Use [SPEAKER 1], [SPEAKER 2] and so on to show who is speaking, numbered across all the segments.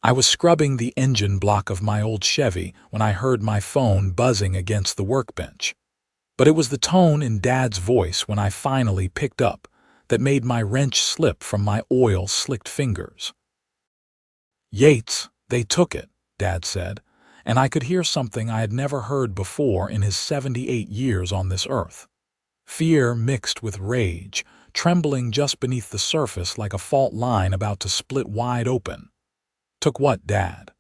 [SPEAKER 1] I was scrubbing the engine block of my old Chevy when I heard my phone buzzing against the workbench. But it was the tone in Dad's voice when I finally picked up that made my wrench slip from my oil-slicked fingers. "Yates, they took it," Dad said, and I could hear something I had never heard before in his 78 years on this earth. Fear mixed with rage, trembling just beneath the surface like a fault line about to split wide open. "Took what, Dad?"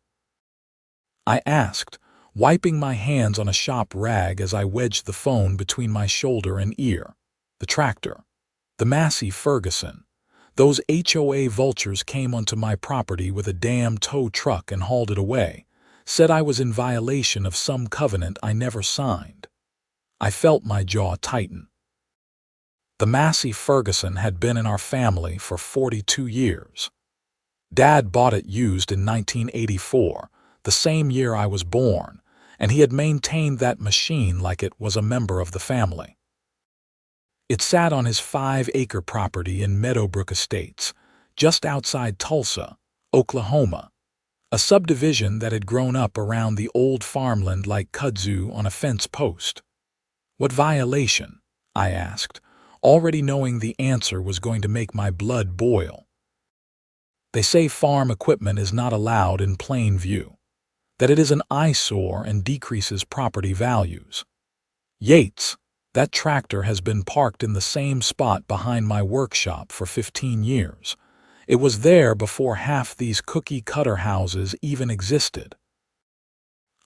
[SPEAKER 1] I asked, wiping my hands on a shop rag as I wedged the phone between my shoulder and ear. "The tractor. The Massey Ferguson. Those HOA vultures came onto my property with a damn tow truck and hauled it away. Said I was in violation of some covenant I never signed." I felt my jaw tighten. The Massey Ferguson had been in our family for 42 years. Dad bought it used in 1984, the same year I was born, and he had maintained that machine like it was a member of the family. It sat on his 5-acre property in Meadowbrook Estates, just outside Tulsa, Oklahoma, a subdivision that had grown up around the old farmland like kudzu on a fence post. "What violation?" I asked, already knowing the answer was going to make my blood boil. "They say farm equipment is not allowed in plain view, that it is an eyesore and decreases property values. Yates, that tractor has been parked in the same spot behind my workshop for 15 years. It was there before half these cookie-cutter houses even existed."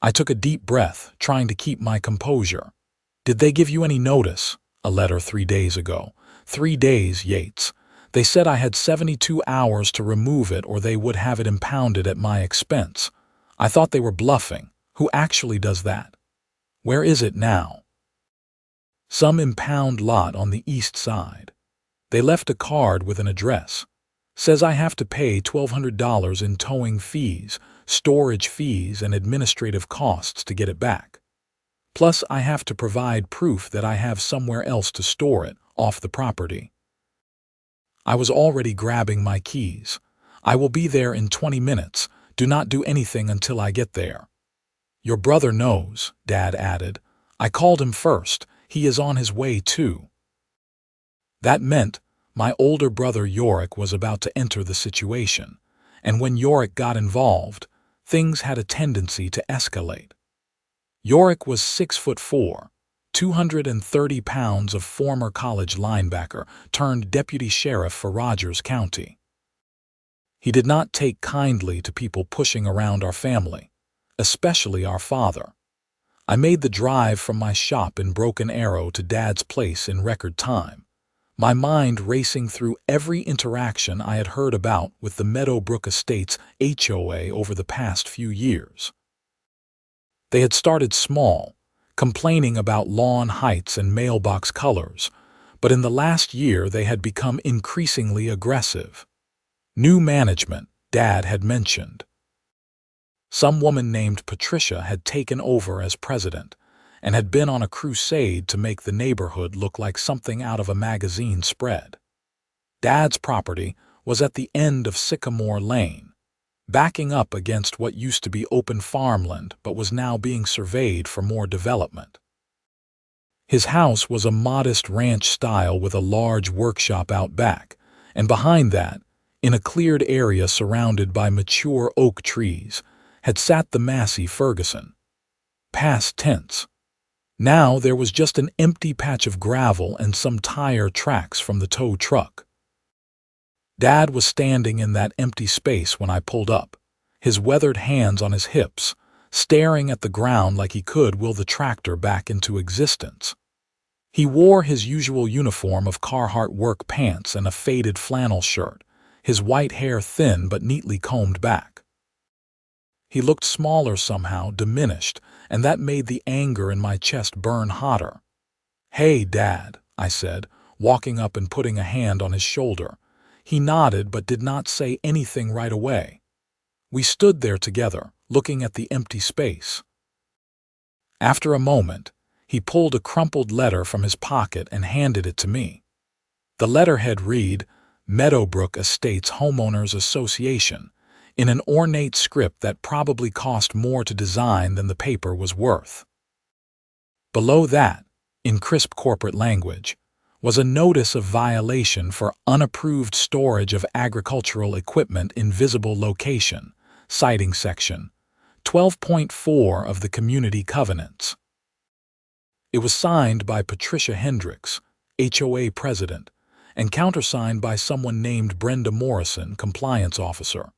[SPEAKER 1] I took a deep breath, trying to keep my composure. "Did they give you any notice?" "A letter 3 days ago." 3 days, Yates. "They said I had 72 hours to remove it or they would have it impounded at my expense. I thought they were bluffing. Who actually does that?" "Where is it now?" "Some impound lot on the east side. They left a card with an address. Says I have to pay $1,200 in towing fees, storage fees, and administrative costs to get it back. Plus, I have to provide proof that I have somewhere else to store it, off the property." I was already grabbing my keys. "I will be there in 20 minutes. Do not do anything until I get there." "Your brother knows," Dad added. "I called him first. He is on his way too." That meant my older brother Yorick was about to enter the situation, and when Yorick got involved, things had a tendency to escalate. Yorick was 6'4", 230 pounds of former college linebacker turned deputy sheriff for Rogers County. He did not take kindly to people pushing around our family, especially our father. I made the drive from my shop in Broken Arrow to Dad's place in record time, my mind racing through every interaction I had heard about with the Meadowbrook Estates HOA over the past few years. They had started small, complaining about lawn heights and mailbox colors, but in the last year they had become increasingly aggressive. New management, Dad had mentioned. Some woman named Patricia had taken over as president and had been on a crusade to make the neighborhood look like something out of a magazine spread. Dad's property was at the end of Sycamore Lane, backing up against what used to be open farmland but was now being surveyed for more development. His house was a modest ranch style with a large workshop out back, and behind that, in a cleared area surrounded by mature oak trees, had sat the Massey Ferguson. Past tense. Now there was just an empty patch of gravel and some tire tracks from the tow truck. Dad was standing in that empty space when I pulled up, his weathered hands on his hips, staring at the ground like he could will the tractor back into existence. He wore his usual uniform of Carhartt work pants and a faded flannel shirt, his white hair thin but neatly combed back. He looked smaller somehow, diminished, and that made the anger in my chest burn hotter. "Hey, Dad," I said, walking up and putting a hand on his shoulder. He nodded but did not say anything right away. We stood there together, looking at the empty space. After a moment, he pulled a crumpled letter from his pocket and handed it to me. The letterhead read, "Meadowbrook Estates Homeowners Association, in an ornate script that probably cost more to design than the paper was worth. Below that, in crisp corporate language, was a notice of violation for unapproved storage of agricultural equipment in visible location, citing section 12.4 of the Community Covenants. It was signed by Patricia Hendricks, HOA president, and countersigned by someone named Brenda Morrison, compliance officer.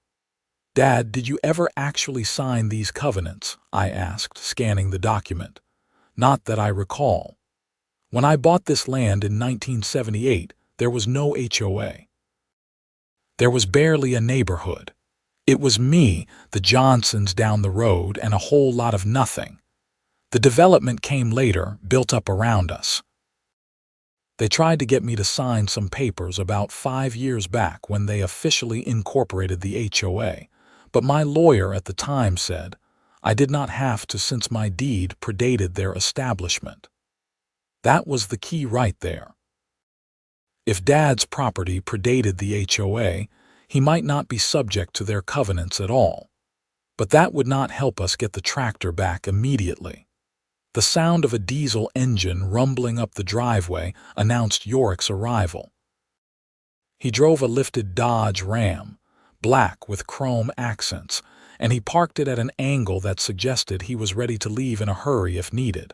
[SPEAKER 1] "Dad, did you ever actually sign these covenants?" I asked, scanning the document. "Not that I recall. When I bought this land in 1978, there was no HOA. There was barely a neighborhood. It was me, the Johnsons down the road, and a whole lot of nothing. The development came later, built up around us. They tried to get me to sign some papers about 5 years back when they officially incorporated the HOA, but my lawyer at the time said I did not have to since my deed predated their establishment. That was the key right there. If Dad's property predated the HOA, he might not be subject to their covenants at all. But that would not help us get the tractor back immediately. The sound of a diesel engine rumbling up the driveway announced Yorick's arrival. He drove a lifted Dodge Ram, black with chrome accents, and he parked it at an angle that suggested he was ready to leave in a hurry if needed.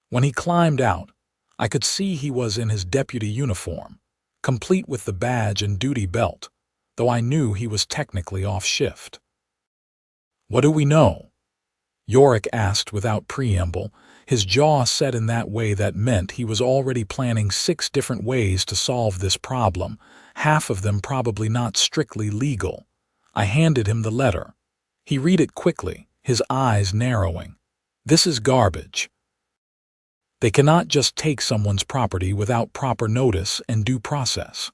[SPEAKER 1] When he climbed out, I could see he was in his deputy uniform, complete with the badge and duty belt, though I knew he was technically off shift. "What do we know?" Yorick asked without preamble, his jaw set in that way that meant he was already planning 6 different ways to solve this problem, half of them probably not strictly legal. I handed him the letter. He read it quickly, his eyes narrowing. "This is garbage. They cannot just take someone's property without proper notice and due process.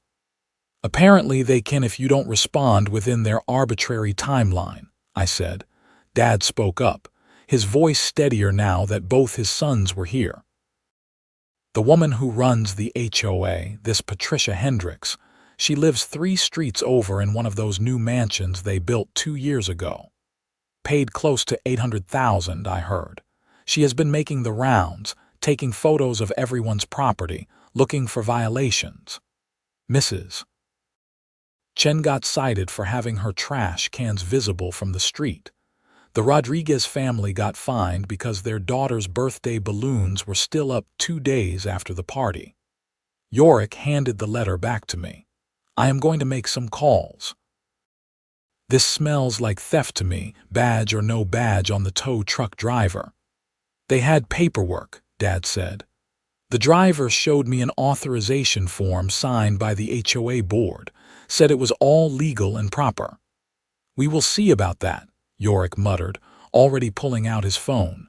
[SPEAKER 1] Apparently they can if you don't respond within their arbitrary timeline," I said. Dad spoke up, his voice steadier now that both his sons were here. "The woman who runs the HOA, this Patricia Hendricks, she lives 3 streets over in one of those new mansions they built 2 years ago. Paid close to $800,000, I heard. She has been making the rounds, taking photos of everyone's property, looking for violations. Mrs. Chen got cited for having her trash cans visible from the street. The Rodriguez family got fined because their daughter's birthday balloons were still up 2 days after the party." Yorick handed the letter back to me. "I am going to make some calls. This smells like theft to me, badge or no badge on the tow truck driver." "They had paperwork," Dad said. "The driver showed me an authorization form signed by the HOA board, said it was all legal and proper." "We will see about that," Yorick muttered, already pulling out his phone.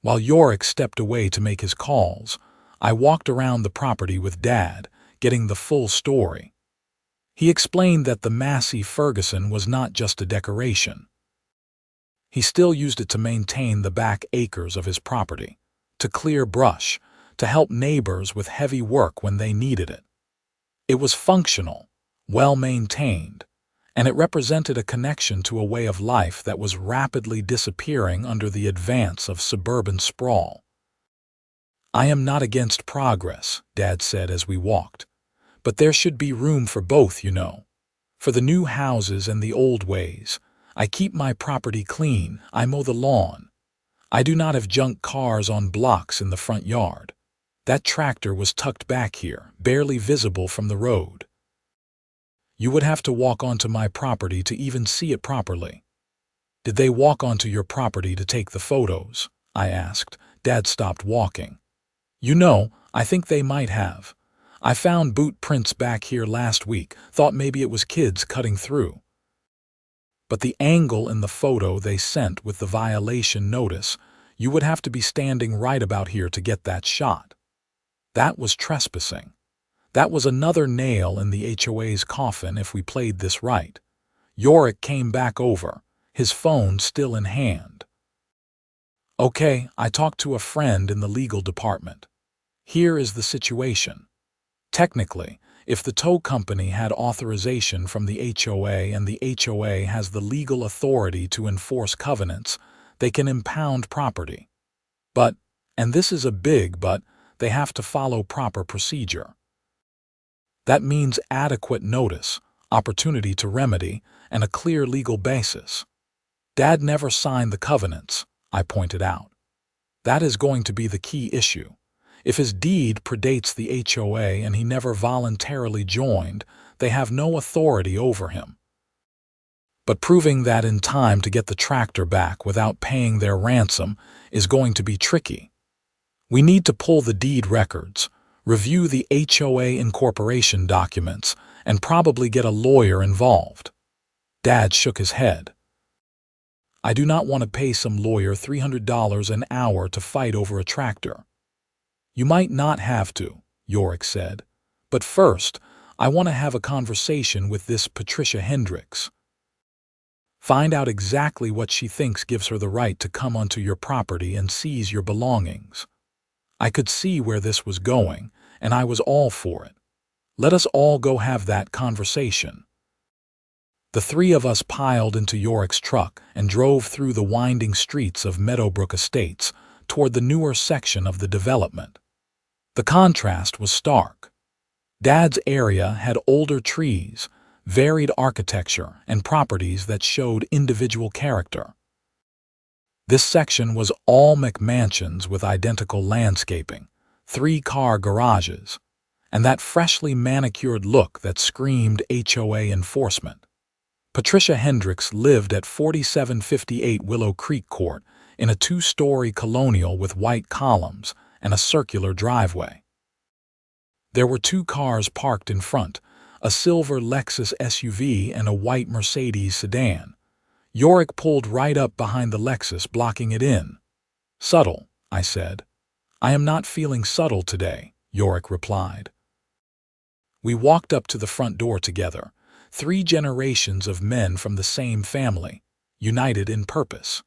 [SPEAKER 1] While Yorick stepped away to make his calls, I walked around the property with Dad, getting the full story. He explained that the Massey Ferguson was not just a decoration. He still used it to maintain the back acres of his property, to clear brush, to help neighbors with heavy work when they needed it. It was functional, well-maintained, and it represented a connection to a way of life that was rapidly disappearing under the advance of suburban sprawl. "I am not against progress," Dad said as we walked, "but there should be room for both, you know. For the new houses and the old ways. I keep my property clean, I mow the lawn. I do not have junk cars on blocks in the front yard. That tractor was tucked back here, barely visible from the road. You would have to walk onto my property to even see it properly." "Did they walk onto your property to take the photos?" I asked. Dad stopped walking. "You know, I think they might have. I found boot prints back here last week, thought maybe it was kids cutting through. But the angle in the photo they sent with the violation notice, you would have to be standing right about here to get that shot. That was trespassing. That was another nail in the HOA's coffin if we played this right." Yorick came back over, his phone still in hand. "Okay, I talked to a friend in the legal department. Here is the situation. Technically, If the tow company had authorization from the HOA and the HOA has the legal authority to enforce covenants, they can impound property. But, and this is a big but, they have to follow proper procedure. That means adequate notice, opportunity to remedy, and a clear legal basis. Dad never signed the covenants, I pointed out. That is going to be the key issue. If his deed predates the HOA and he never voluntarily joined, they have no authority over him. But proving that in time to get the tractor back without paying their ransom is going to be tricky. We need to pull the deed records, review the HOA incorporation documents, and probably get a lawyer involved. Dad shook his head. I do not want to pay some lawyer $300 an hour to fight over a tractor. You might not have to, Yorick said, but first, I want to have a conversation with this Patricia Hendricks. Find out exactly what she thinks gives her the right to come onto your property and seize your belongings. I could see where this was going, and I was all for it. Let us all go have that conversation. The three of us piled into Yorick's truck and drove through the winding streets of Meadowbrook Estates toward the newer section of the development. The contrast was stark. Dad's area had older trees, varied architecture, and properties that showed individual character. This section was all McMansions with identical landscaping, 3-car garages, and that freshly manicured look that screamed HOA enforcement. Patricia Hendricks lived at 4758 Willow Creek Court in a 2-story colonial with white columns and a circular driveway. There were 2 cars parked in front, a silver Lexus SUV and a white Mercedes sedan. Yorick pulled right up behind the Lexus, blocking it in. Subtle, I said. I am not feeling subtle today, Yorick replied. We walked up to the front door together, 3 generations of men from the same family, united in purpose.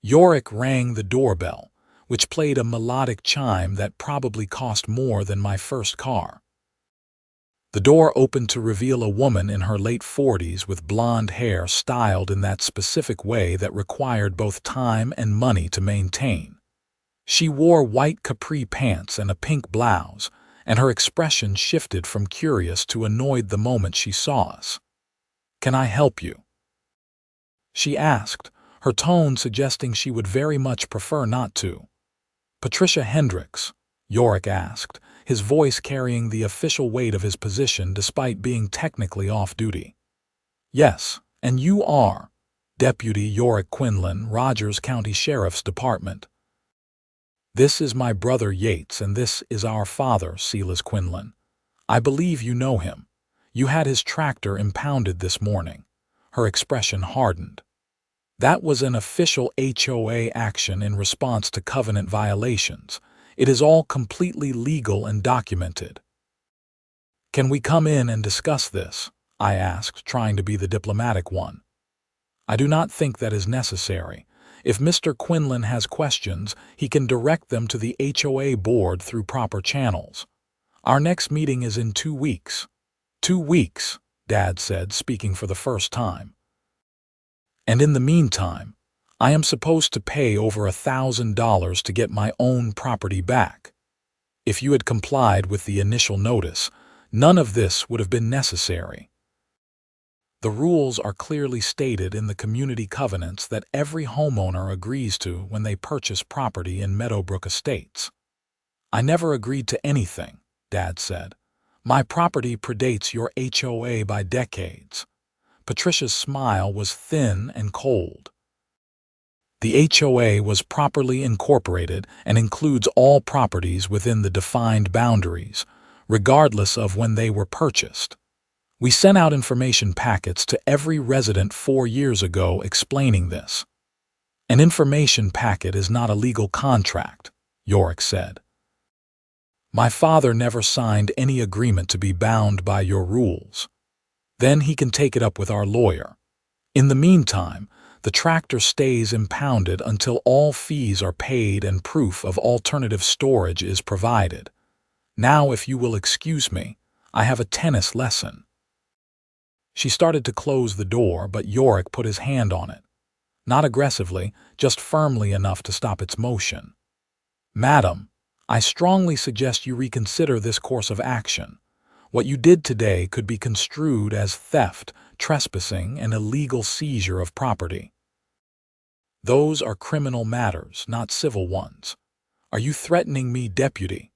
[SPEAKER 1] Yorick rang the doorbell, which played a melodic chime that probably cost more than my first car. The door opened to reveal a woman in her late 40s with blonde hair styled in that specific way that required both time and money to maintain. She wore white capri pants and a pink blouse, and her expression shifted from curious to annoyed the moment she saw us. "Can I help you?" she asked, her tone suggesting she would very much prefer not to. "Patricia Hendricks?" Yorick asked, his voice carrying the official weight of his position despite being technically off-duty. "Yes, and you are?" Deputy Yorick Quinlan, Rogers County Sheriff's Department. "This is my brother Yates, and this is our father, Silas Quinlan. I believe you know him. You had his tractor impounded this morning." Her expression hardened. "That was an official HOA action in response to covenant violations. It is all completely legal and documented." "Can we come in and discuss this?" I asked, trying to be the diplomatic one. "I do not think that is necessary. If Mr. Quinlan has questions, he can direct them to the HOA board through proper channels. Our next meeting is in 2 weeks. 2 weeks, Dad said, speaking for the first time. "And in the meantime, I am supposed to pay over $1,000 to get my own property back. If you had complied with the initial notice, none of this would have been necessary. The rules are clearly stated in the community covenants that every homeowner agrees to when they purchase property in Meadowbrook Estates." "I never agreed to anything," Dad said. "My property predates your HOA by decades." Patricia's smile was thin and cold. "The HOA was properly incorporated and includes all properties within the defined boundaries, regardless of when they were purchased. We sent out information packets to every resident 4 years ago explaining this." "An information packet is not a legal contract," Yorick said. "My father never signed any agreement to be bound by your rules. Then he can take it up with our lawyer. In the meantime, the tractor stays impounded until all fees are paid and proof of alternative storage is provided. Now, if you will excuse me, I have a tennis lesson." She started to close the door, but Yorick put his hand on it. Not aggressively, just firmly enough to stop its motion. "Madam, I strongly suggest you reconsider this course of action. What you did today could be construed as theft, trespassing, and illegal seizure of property. Those are criminal matters, not civil ones. Are you threatening me, deputy?"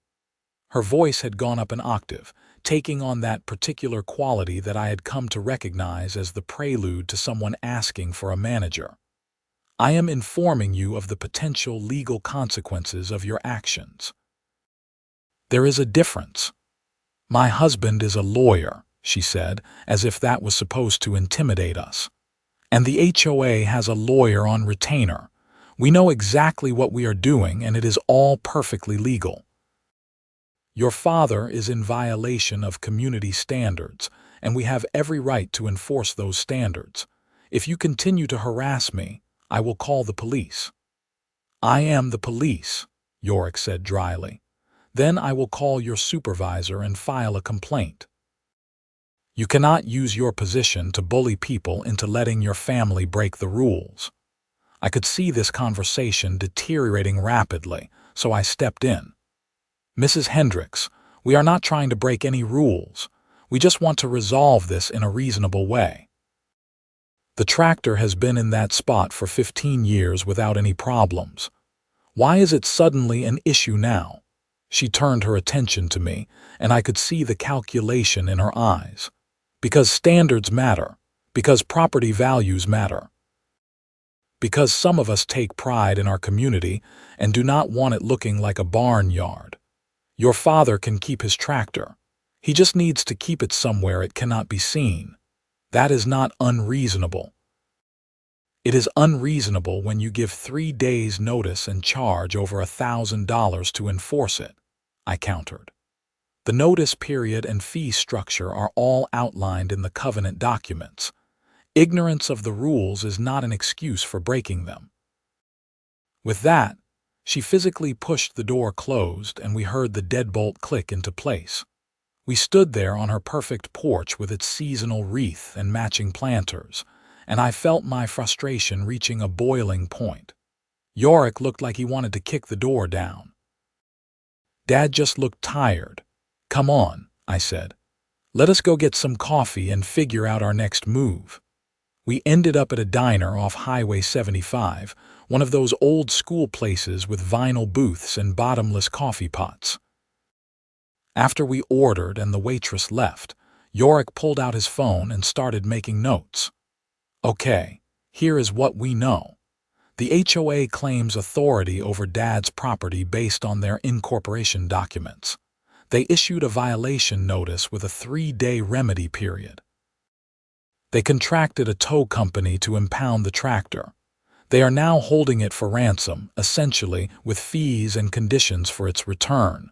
[SPEAKER 1] Her voice had gone up an octave, taking on that particular quality that I had come to recognize as the prelude to someone asking for a manager. "I am informing you of the potential legal consequences of your actions." "There is a difference. My husband is a lawyer," she said, as if that was supposed to intimidate us. "And the HOA has a lawyer on retainer. We know exactly what we are doing, and it is all perfectly legal. Your father is in violation of community standards, and we have every right to enforce those standards. If you continue to harass me, I will call the police." "I am the police," Yorick said dryly. "Then I will call your supervisor and file a complaint." "You cannot use your position to bully people into letting your family break the rules." I could see this conversation deteriorating rapidly, so I stepped in. "Mrs. Hendricks, we are not trying to break any rules. We just want to resolve this in a reasonable way. The tractor has been in that spot for 15 years without any problems. Why is it suddenly an issue now?" She turned her attention to me, and I could see the calculation in her eyes. "Because standards matter. Because property values matter. Because some of us take pride in our community and do not want it looking like a barnyard. Your father can keep his tractor. He just needs to keep it somewhere it cannot be seen. That is not unreasonable." "It is unreasonable when you give 3 days' notice and charge over $1,000 to enforce it," I countered. "The notice period and fee structure are all outlined in the covenant documents. Ignorance of the rules is not an excuse for breaking them." With that, she physically pushed the door closed, and we heard the deadbolt click into place. We stood there on her perfect porch with its seasonal wreath and matching planters, and I felt my frustration reaching a boiling point. Yorick looked like he wanted to kick the door down. Dad just looked tired. "Come on," I said. "Let us go get some coffee and figure out our next move." We ended up at a diner off Highway 75, one of those old school places with vinyl booths and bottomless coffee pots. After we ordered and the waitress left, Yorick pulled out his phone and started making notes. "Okay, here is what we know. The HOA claims authority over Dad's property based on their incorporation documents. They issued a violation notice with a 3-day remedy period. They contracted a tow company to impound the tractor. They are now holding it for ransom, essentially with fees and conditions for its return."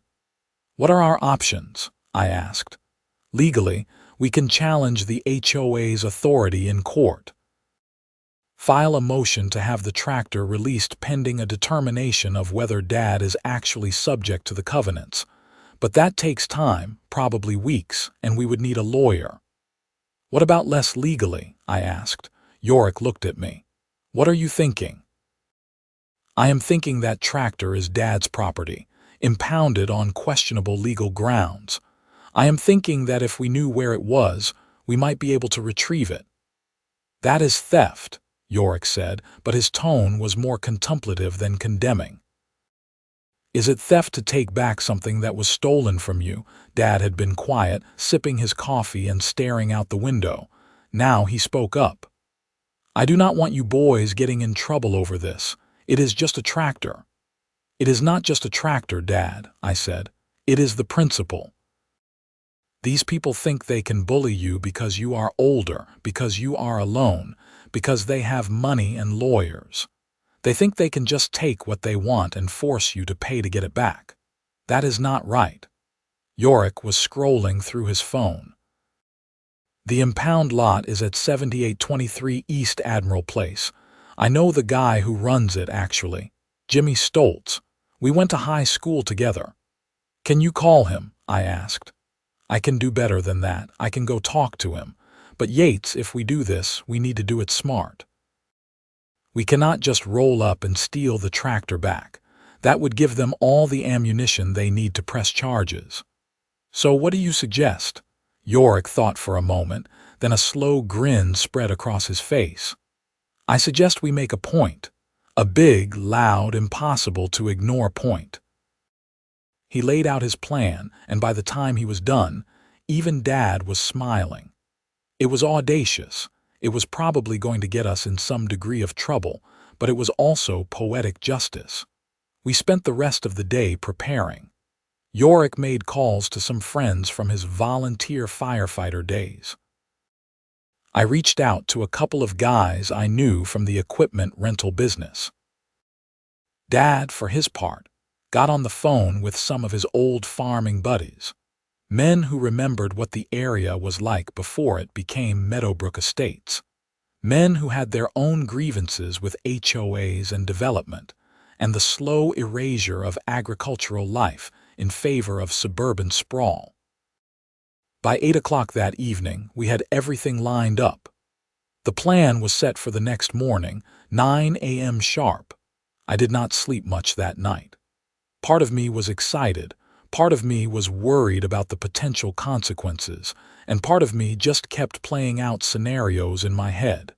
[SPEAKER 1] "What are our options?" I asked. "Legally, we can challenge the HOA's authority in court. File a motion to have the tractor released pending a determination of whether Dad is actually subject to the covenants. But that takes time, probably weeks, and we would need a lawyer." "What about less legally?" I asked. Yorick looked at me. "What are you thinking?" "I am thinking that tractor is Dad's property, impounded on questionable legal grounds. I am thinking that if we knew where it was, we might be able to retrieve it." "That is theft," Yorick said, but his tone was more contemplative than condemning. "Is it theft to take back something that was stolen from you?" Dad had been quiet, sipping his coffee and staring out the window. Now he spoke up. "I do not want you boys getting in trouble over this. It is just a tractor." "It is not just a tractor, Dad," I said. "It is the principle. These people think they can bully you because you are older, because you are alone, because they have money and lawyers. They think they can just take what they want and force you to pay to get it back. That is not right." Yorick was scrolling through his phone. "The impound lot is at 7823 East Admiral Place. I know the guy who runs it, actually. Jimmy Stoltz. We went to high school together." "Can you call him?" I asked. I can do better than that. I can go talk to him. But Yates, if we do this, we need to do it smart. We cannot just roll up and steal the tractor back. That would give them all the ammunition they need to press charges. So what do you suggest? Yorick thought for a moment, then a slow grin spread across his face. I suggest we make a point. A big, loud, impossible to ignore point. He laid out his plan, and by the time he was done, even Dad was smiling. It was audacious. It was probably going to get us in some degree of trouble, but it was also poetic justice. We spent the rest of the day preparing. Yorick made calls to some friends from his volunteer firefighter days. I reached out to a couple of guys I knew from the equipment rental business. Dad, for his part, got on the phone with some of his old farming buddies, men who remembered what the area was like before it became Meadowbrook Estates, men who had their own grievances with HOAs and development, and the slow erasure of agricultural life in favor of suburban sprawl. By 8 o'clock that evening, we had everything lined up. The plan was set for the next morning, 9 a.m. sharp. I did not sleep much that night. Part of me was excited, part of me was worried about the potential consequences, and part of me just kept playing out scenarios in my head.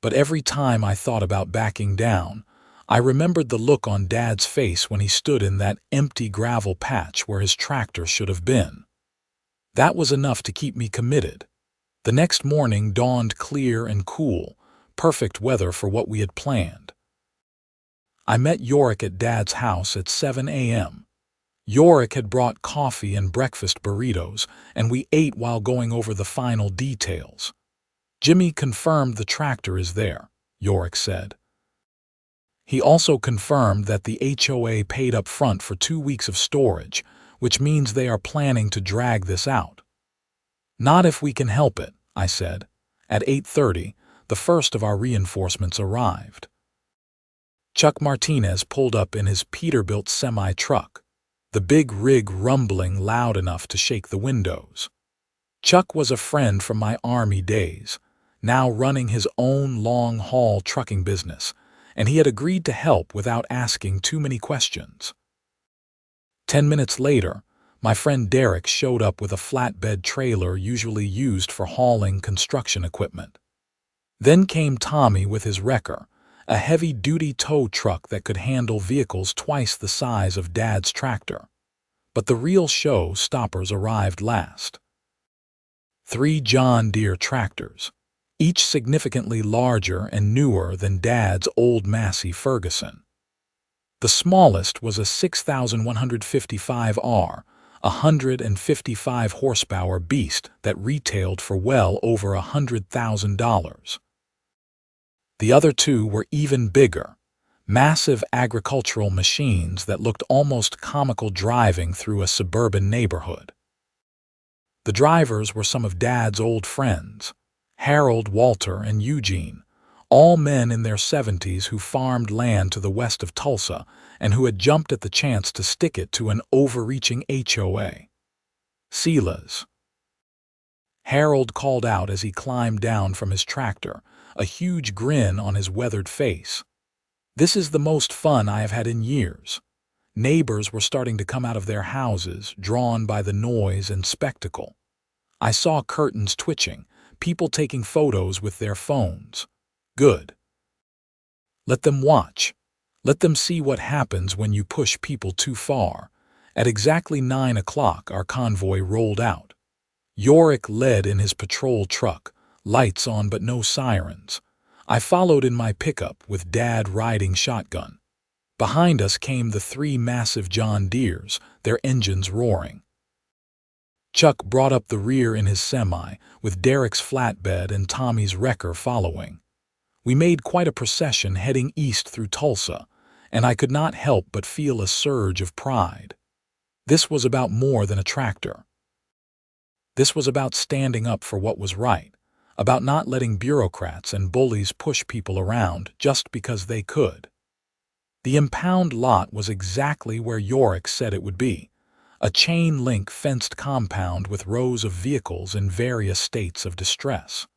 [SPEAKER 1] But every time I thought about backing down, I remembered the look on Dad's face when he stood in that empty gravel patch where his tractor should have been. That was enough to keep me committed. The next morning dawned clear and cool, perfect weather for what we had planned. I met Yorick at Dad's house at 7 a.m. Yorick had brought coffee and breakfast burritos, and we ate while going over the final details. Jimmy confirmed the tractor is there, Yorick said. He also confirmed that the HOA paid up front for 2 weeks of storage, which means they are planning to drag this out. Not if we can help it, I said. At 8:30, the first of our reinforcements arrived. Chuck Martinez pulled up in his Peterbilt semi-truck, the big rig rumbling loud enough to shake the windows. Chuck was a friend from my Army days, now running his own long-haul trucking business, and he had agreed to help without asking too many questions. 10 minutes later, my friend Derek showed up with a flatbed trailer usually used for hauling construction equipment. Then came Tommy with his wrecker, a heavy-duty tow truck that could handle vehicles twice the size of Dad's tractor. But the real show-stoppers arrived last. 3 John Deere tractors, each significantly larger and newer than Dad's old Massey Ferguson. The smallest was a 6155R, a 155 horsepower beast that retailed for well over $100,000. The other 2 were even bigger, massive agricultural machines that looked almost comical driving through a suburban neighborhood. The drivers were some of Dad's old friends, Harold, Walter, and Eugene, all men in their 70s who farmed land to the west of Tulsa and who had jumped at the chance to stick it to an overreaching HOA. Silas. Harold called out as he climbed down from his tractor, a huge grin on his weathered face. This is the most fun I have had in years. Neighbors were starting to come out of their houses, drawn by the noise and spectacle. I saw curtains twitching, people taking photos with their phones. Good. Let them watch. Let them see what happens when you push people too far. At exactly 9 o'clock, our convoy rolled out. Yorick led in his patrol truck, lights on but no sirens. I followed in my pickup with Dad riding shotgun. Behind us came the 3 massive John Deeres, their engines roaring. Chuck brought up the rear in his semi, with Derek's flatbed and Tommy's wrecker following. We made quite a procession heading east through Tulsa, and I could not help but feel a surge of pride. This was about more than a tractor. This was about standing up for what was right, about not letting bureaucrats and bullies push people around just because they could. The impound lot was exactly where Yorick said it would be, a chain-link fenced compound with rows of vehicles in various states of distress.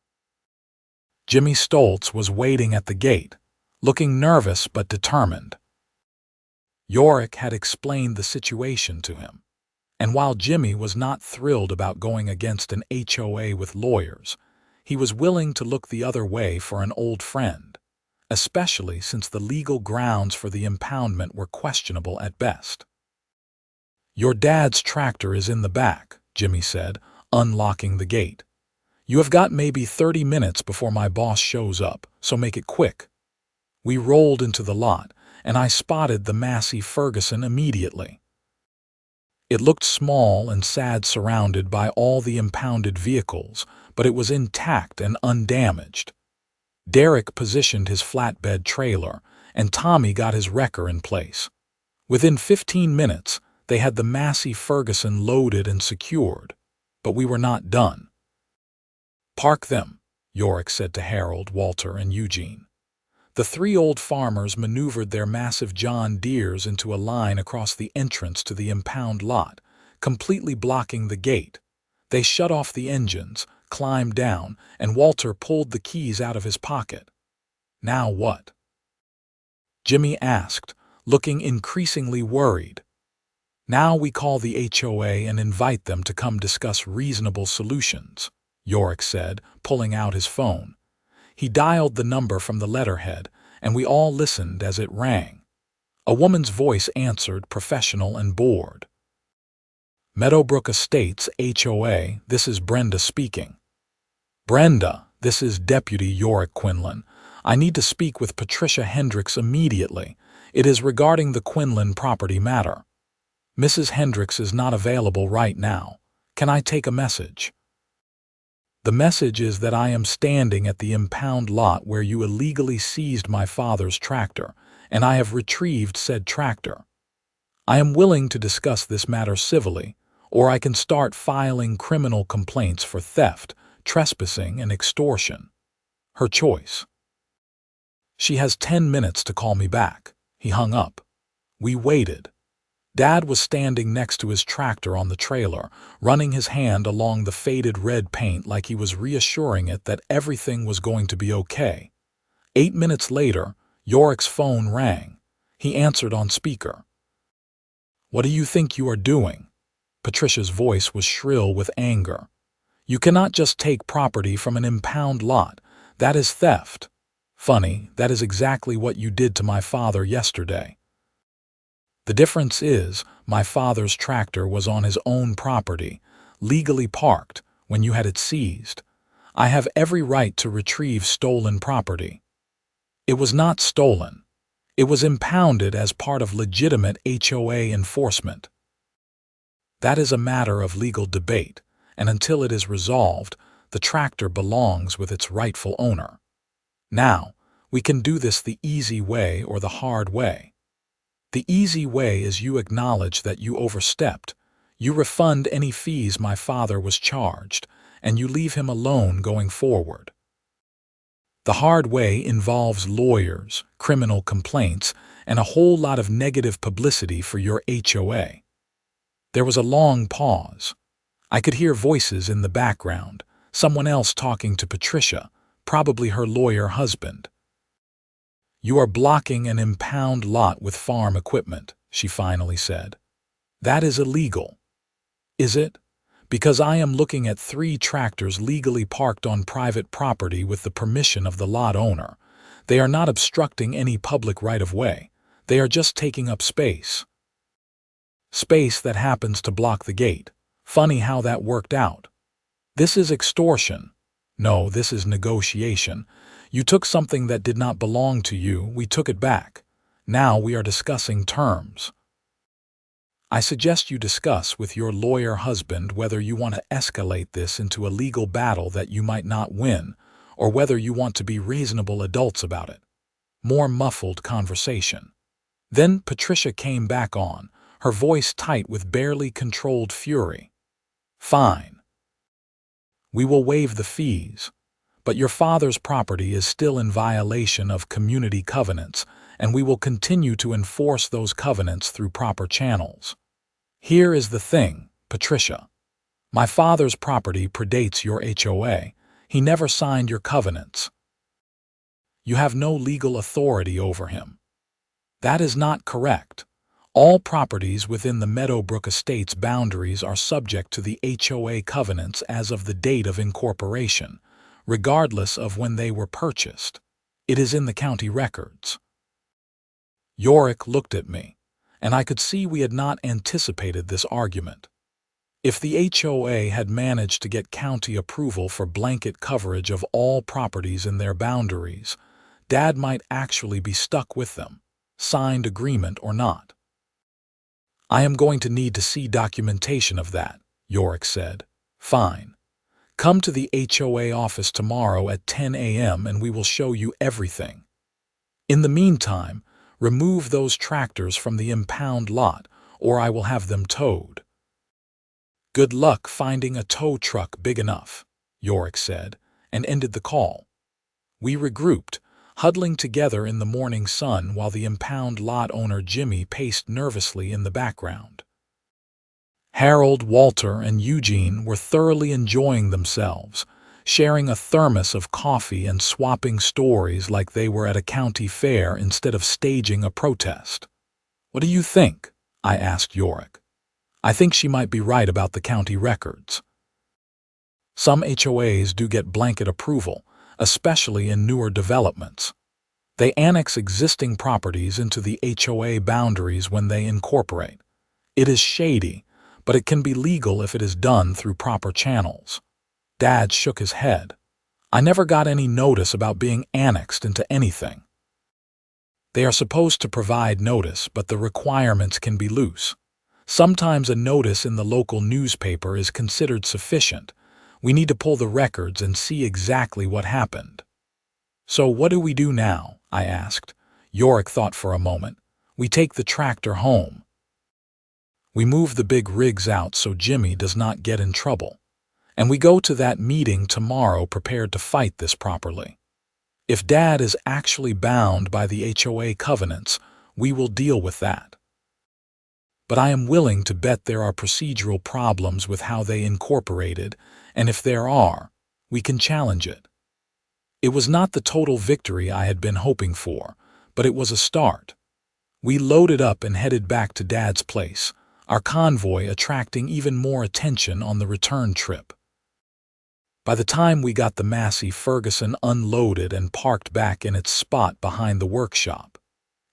[SPEAKER 1] Jimmy Stoltz was waiting at the gate, looking nervous but determined. Yorick had explained the situation to him, and while Jimmy was not thrilled about going against an HOA with lawyers, he was willing to look the other way for an old friend, especially since the legal grounds for the impoundment were questionable at best. "Your dad's tractor is in the back," Jimmy said, unlocking the gate. "You have got maybe 30 minutes before my boss shows up, so make it quick." We rolled into the lot, and I spotted the Massey Ferguson immediately. It looked small and sad surrounded by all the impounded vehicles, but it was intact and undamaged. Derek positioned his flatbed trailer, and Tommy got his wrecker in place. Within 15 minutes, they had the Massey Ferguson loaded and secured, but we were not done. "Park them," Yorick said to Harold, Walter, and Eugene. The three old farmers maneuvered their massive John Deeres into a line across the entrance to the impound lot, completely blocking the gate. They shut off the engines, climbed down, and Walter pulled the keys out of his pocket. "Now what?" Jimmy asked, looking increasingly worried. "Now we call the HOA and invite them to come discuss reasonable solutions," Yorick said, pulling out his phone. He dialed the number from the letterhead, and we all listened as it rang. A woman's voice answered, professional and bored. "Meadowbrook Estates, HOA, this is Brenda speaking." "Brenda, this is Deputy Yorick Quinlan. I need to speak with Patricia Hendricks immediately. It is regarding the Quinlan property matter. Mrs. Hendricks is not available right now. Can I take a message?" "The message is that I am standing at the impound lot where you illegally seized my father's tractor, and I have retrieved said tractor. I am willing to discuss this matter civilly, or I can start filing criminal complaints for theft, trespassing, and extortion. Her choice." "She has 10 minutes to call me back." He hung up. We waited. Dad was standing next to his tractor on the trailer, running his hand along the faded red paint like he was reassuring it that everything was going to be okay. 8 minutes later, Yorick's phone rang. He answered on speaker. "What do you think you are doing?" Patricia's voice was shrill with anger. "You cannot just take property from an impound lot. That is theft. Funny, that is exactly what you did to my father yesterday. The difference is, my father's tractor was on his own property, legally parked, when you had it seized. I have every right to retrieve stolen property. It was not stolen. It was impounded as part of legitimate HOA enforcement. That is a matter of legal debate, and until it is resolved, the tractor belongs with its rightful owner. Now, we can do this the easy way or the hard way. The easy way is you acknowledge that you overstepped, you refund any fees my father was charged, and you leave him alone going forward. The hard way involves lawyers, criminal complaints, and a whole lot of negative publicity for your HOA. There was a long pause. I could hear voices in the background, someone else talking to Patricia, probably her lawyer husband. "You are blocking an impound lot with farm equipment," she finally said. "That is illegal." "Is it? Because I am looking at 3 tractors legally parked on private property with the permission of the lot owner. They are not obstructing any public right-of-way. They are just taking up space. Space that happens to block the gate. Funny how that worked out. This is extortion. No, this is negotiation. You took something that did not belong to you, we took it back. Now we are discussing terms. I suggest you discuss with your lawyer husband whether you want to escalate this into a legal battle that you might not win, or whether you want to be reasonable adults about it." More muffled conversation. Then Patricia came back on, her voice tight with barely controlled fury. "Fine. We will waive the fees. But your father's property is still in violation of community covenants, and we will continue to enforce those covenants through proper channels." Here is the thing, Patricia. My father's property predates your HOA. He never signed your covenants. You have no legal authority over him. That is not correct. All properties within the Meadowbrook Estate's boundaries are subject to the HOA covenants as of the date of incorporation, regardless of when they were purchased. It is in the county records. Yorick looked at me, and I could see we had not anticipated this argument. If the HOA had managed to get county approval for blanket coverage of all properties in their boundaries, Dad might actually be stuck with them, signed agreement or not. I am going to need to see documentation of that, Yorick said. Fine. Come to the HOA office tomorrow at 10 a.m. and we will show you everything. In the meantime, remove those tractors from the impound lot, or I will have them towed. Good luck finding a tow truck big enough, Yorick said, and ended the call. We regrouped, huddling together in the morning sun while the impound lot owner Jimmy paced nervously in the background. Harold, Walter, and Eugene were thoroughly enjoying themselves, sharing a thermos of coffee and swapping stories like they were at a county fair instead of staging a protest. What do you think? I asked Yorick. I think she might be right about the county records. Some HOAs do get blanket approval, especially in newer developments. They annex existing properties into the HOA boundaries when they incorporate. It is shady, but it can be legal if it is done through proper channels. Dad shook his head. I never got any notice about being annexed into anything. They are supposed to provide notice, but the requirements can be loose. Sometimes a notice in the local newspaper is considered sufficient. We need to pull the records and see exactly what happened. So what do we do now? I asked. Yorick thought for a moment. We take the tractor home. We move the big rigs out so Jimmy does not get in trouble. And we go to that meeting tomorrow prepared to fight this properly. If Dad is actually bound by the HOA covenants, we will deal with that. But I am willing to bet there are procedural problems with how they incorporated, and if there are, we can challenge it. It was not the total victory I had been hoping for, but it was a start. We loaded up and headed back to Dad's place, our convoy attracting even more attention on the return trip. By the time we got the Massey Ferguson unloaded and parked back in its spot behind the workshop,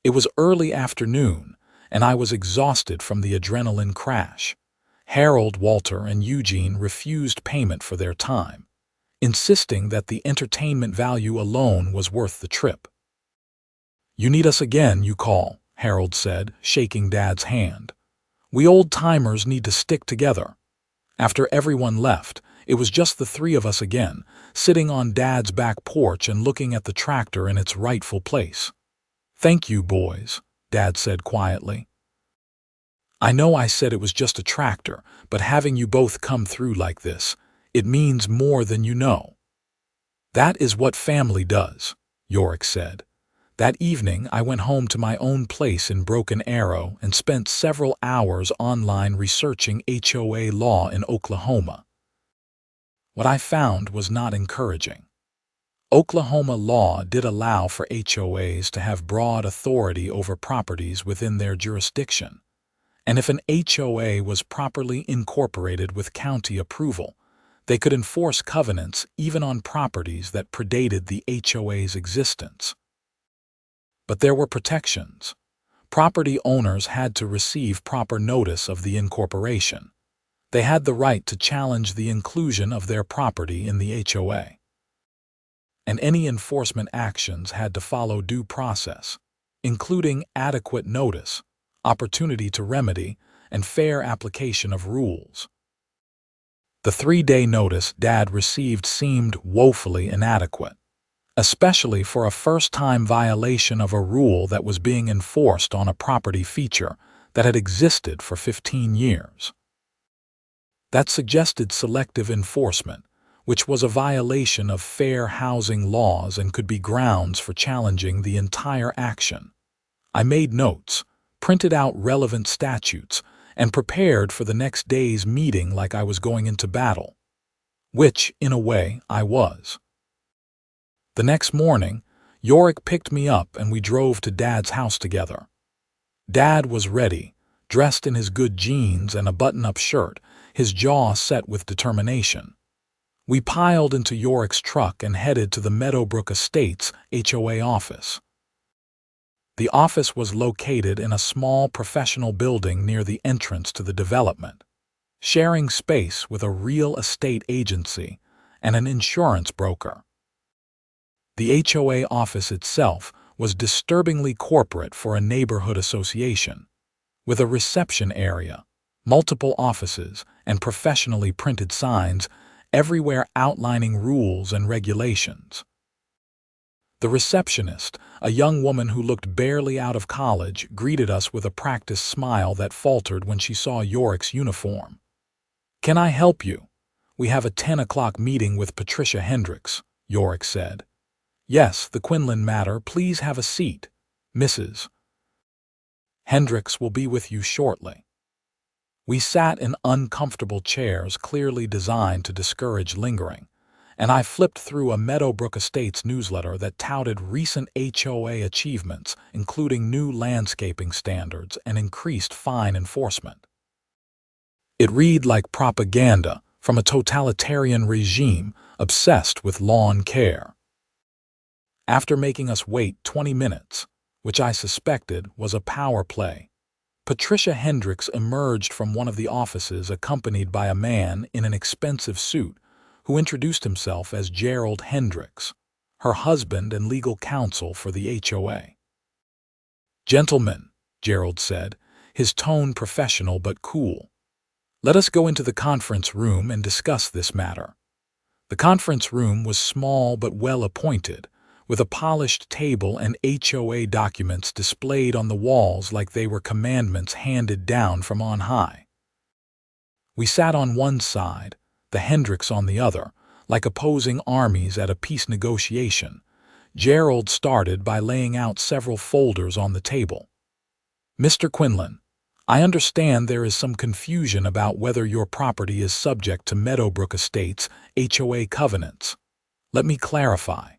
[SPEAKER 1] it was early afternoon, and I was exhausted from the adrenaline crash. Harold, Walter, and Eugene refused payment for their time, insisting that the entertainment value alone was worth the trip. You need us again, you call, Harold said, shaking Dad's hand. We old-timers need to stick together. After everyone left, it was just the three of us again, sitting on Dad's back porch and looking at the tractor in its rightful place. Thank you, boys, Dad said quietly. I know I said it was just a tractor, but having you both come through like this, it means more than you know. That is what family does, Yorick said. That evening, I went home to my own place in Broken Arrow and spent several hours online researching HOA law in Oklahoma. What I found was not encouraging. Oklahoma law did allow for HOAs to have broad authority over properties within their jurisdiction, and if an HOA was properly incorporated with county approval, they could enforce covenants even on properties that predated the HOA's existence. But there were protections. Property owners had to receive proper notice of the incorporation. They had the right to challenge the inclusion of their property in the HOA. And any enforcement actions had to follow due process, including adequate notice, opportunity to remedy, and fair application of rules. The 3-day notice Dad received seemed woefully inadequate, especially for a first-time violation of a rule that was being enforced on a property feature that had existed for 15 years. That suggested selective enforcement, which was a violation of fair housing laws and could be grounds for challenging the entire action. I made notes, printed out relevant statutes, and prepared for the next day's meeting like I was going into battle. Which, in a way, I was. The next morning, Yorick picked me up and we drove to Dad's house together. Dad was ready, dressed in his good jeans and a button-up shirt, his jaw set with determination. We piled into Yorick's truck and headed to the Meadowbrook Estates HOA office. The office was located in a small professional building near the entrance to the development, sharing space with a real estate agency and an insurance broker. The HOA office itself was disturbingly corporate for a neighborhood association, with a reception area, multiple offices, and professionally printed signs everywhere outlining rules and regulations. The receptionist, a young woman who looked barely out of college, greeted us with a practiced smile that faltered when she saw Yorick's uniform. "Can I help you? We have a 10 o'clock meeting with Patricia Hendricks," Yorick said. "Yes, the Quinlan matter. Please have a seat. Mrs. Hendricks will be with you shortly." We sat in uncomfortable chairs clearly designed to discourage lingering, and I flipped through a Meadowbrook Estates newsletter that touted recent HOA achievements, including new landscaping standards and increased fine enforcement. It read like propaganda from a totalitarian regime obsessed with lawn care. After making us wait 20 minutes, which I suspected was a power play, Patricia Hendricks emerged from one of the offices accompanied by a man in an expensive suit who introduced himself as Gerald Hendricks, her husband and legal counsel for the HOA. "Gentlemen," Gerald said, his tone professional but cool, "let us go into the conference room and discuss this matter." The conference room was small but well appointed, with a polished table and HOA documents displayed on the walls like they were commandments handed down from on high. We sat on one side, the Hendricks on the other, like opposing armies at a peace negotiation. Gerald started by laying out several folders on the table. "Mr. Quinlan, I understand there is some confusion about whether your property is subject to Meadowbrook Estates HOA covenants. Let me clarify.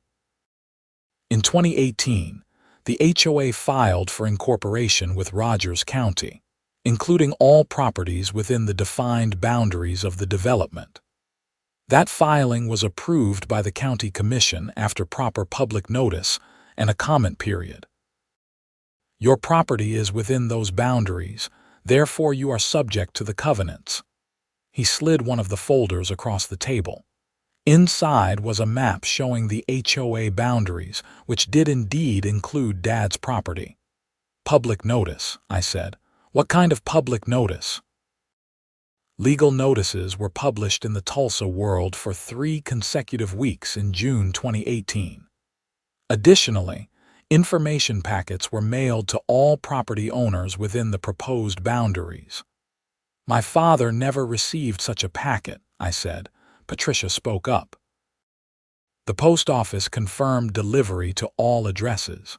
[SPEAKER 1] In 2018, the HOA filed for incorporation with Rogers County, including all properties within the defined boundaries of the development. That filing was approved by the County Commission after proper public notice and a comment period. Your property is within those boundaries, therefore you are subject to the covenants." He slid one of the folders across the table. Inside was a map showing the HOA boundaries, which did indeed include Dad's property. "Public notice," I said. "What kind of public notice?" Legal notices were published in the Tulsa World for 3 consecutive weeks in June 2018. Additionally, information packets were mailed to all property owners within the proposed boundaries. "My father never received such a packet," I said. Patricia spoke up. The post office confirmed delivery to all addresses.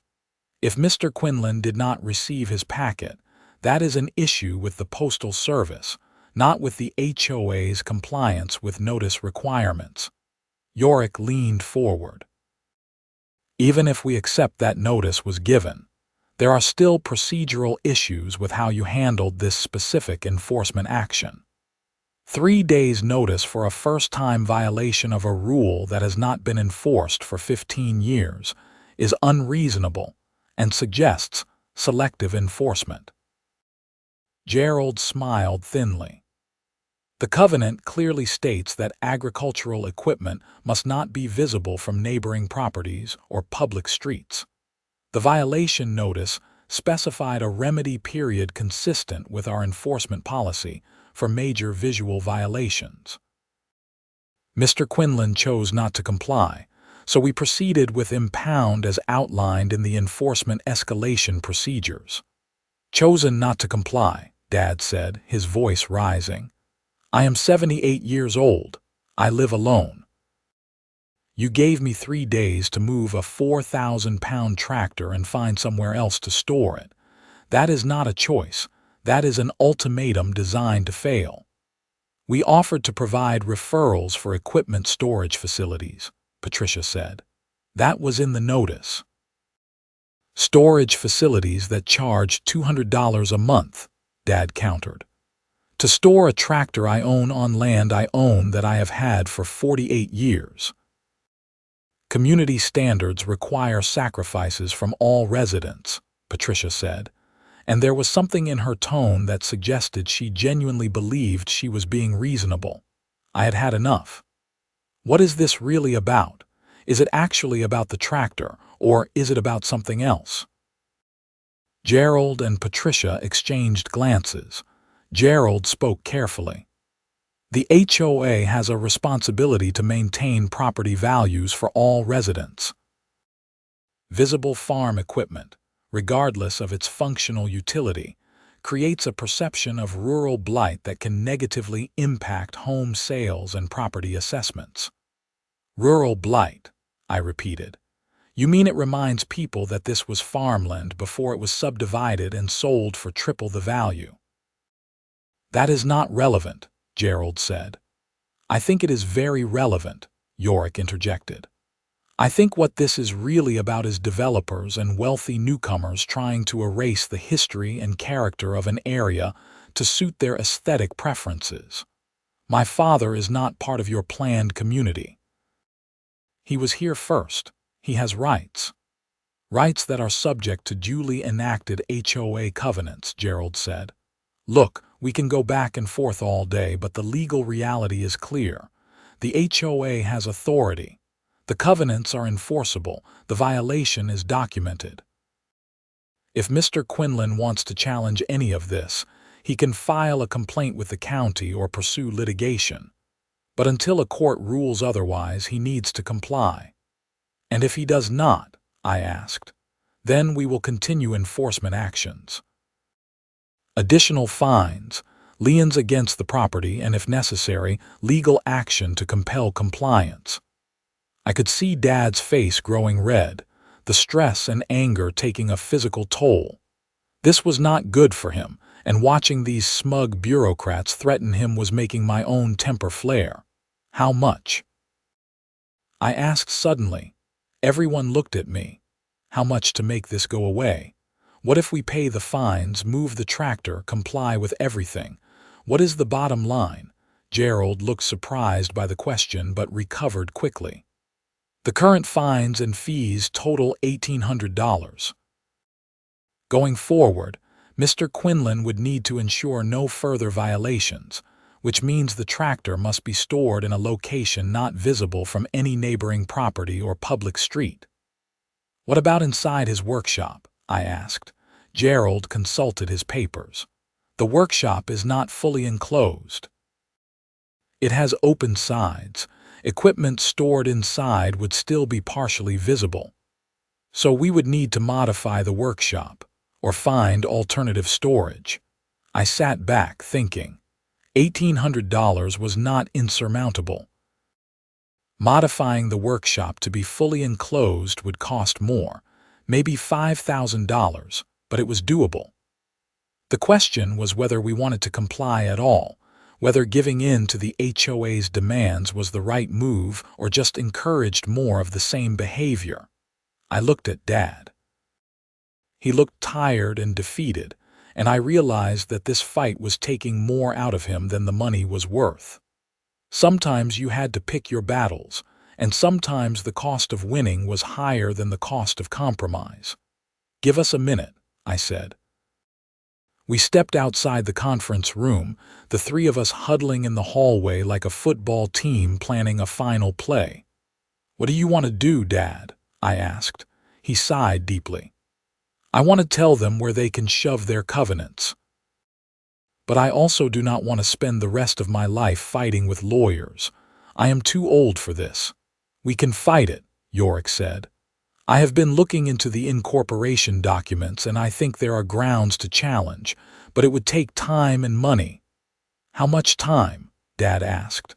[SPEAKER 1] If Mr. Quinlan did not receive his packet, that is an issue with the Postal Service, not with the HOA's compliance with notice requirements. Yorick leaned forward. "Even if we accept that notice was given, there are still procedural issues with how you handled this specific enforcement action. 3 days' notice for a first-time violation of a rule that has not been enforced for 15 years is unreasonable and suggests selective enforcement." Gerald smiled thinly. "The covenant clearly states that agricultural equipment must not be visible from neighboring properties or public streets. The violation notice specified a remedy period consistent with our enforcement policy for major visual violations. Mr. Quinlan chose not to comply, so we proceeded with impound as outlined in the enforcement escalation procedures." "Chosen not to comply," Dad said, his voice rising. "I am 78 years old. I live alone. You gave me 3 days to move a 4,000-pound tractor and find somewhere else to store it. That is not a choice. That is an ultimatum designed to fail. We offered to provide referrals for equipment storage facilities, Patricia said. That was in the notice. Storage facilities that charge $200 a month, Dad countered. To store a tractor I own on land I own that I have had for 48 years. Community standards require sacrifices from all residents, Patricia said, and there was something in her tone that suggested she genuinely believed she was being reasonable. I had had enough. What is this really about? Is it actually about the tractor, or is it about something else? Gerald and Patricia exchanged glances. Gerald spoke carefully. The HOA has a responsibility to maintain property values for all residents. Visible farm equipment, regardless of its functional utility, creates a perception of rural blight that can negatively impact home sales and property assessments. Rural blight, I repeated. You mean it reminds people that this was farmland before it was subdivided and sold for triple the value? That is not relevant, Gerald said. I think it is very relevant, Yorick interjected. I think what this is really about is developers and wealthy newcomers trying to erase the history and character of an area to suit their aesthetic preferences. My father is not part of your planned community. He was here first. He has rights. Rights that are subject to duly enacted HOA covenants, Gerald said. Look, we can go back and forth all day, but the legal reality is clear. The HOA has authority. The covenants are enforceable. The violation is documented. If Mr. Quinlan wants to challenge any of this, he can file a complaint with the county or pursue litigation. But until a court rules otherwise, he needs to comply. And if he does not, I asked, then we will continue enforcement actions. Additional fines, liens against the property, and if necessary, legal action to compel compliance. I could see Dad's face growing red, the stress and anger taking a physical toll. This was not good for him, and watching these smug bureaucrats threaten him was making my own temper flare. How much? I asked suddenly. Everyone looked at me. How much to make this go away? What if we pay the fines, move the tractor, comply with everything? What is the bottom line? Gerald looked surprised by the question but recovered quickly. The current fines and fees total $1,800. Going forward, Mr. Quinlan would need to ensure no further violations, which means the tractor must be stored in a location not visible from any neighboring property or public street. What about inside his workshop? I asked. Gerald consulted his papers. The workshop is not fully enclosed. It has open sides. Equipment stored inside would still be partially visible. So we would need to modify the workshop or find alternative storage. I sat back thinking. $1,800 was not insurmountable. Modifying the workshop to be fully enclosed would cost more, maybe $5,000, but it was doable. The question was whether we wanted to comply at all, whether giving in to the HOA's demands was the right move or just encouraged more of the same behavior. I looked at Dad. He looked tired and defeated, and I realized that this fight was taking more out of him than the money was worth. Sometimes you had to pick your battles, and sometimes the cost of winning was higher than the cost of compromise. Give us a minute, I said. We stepped outside the conference room, the three of us huddling in the hallway like a football team planning a final play. What do you want to do, Dad? I asked. He sighed deeply. I want to tell them where they can shove their covenants. But I also do not want to spend the rest of my life fighting with lawyers. I am too old for this. We can fight it, Yorick said. I have been looking into the incorporation documents and I think there are grounds to challenge, but it would take time and money. How much time? Dad asked.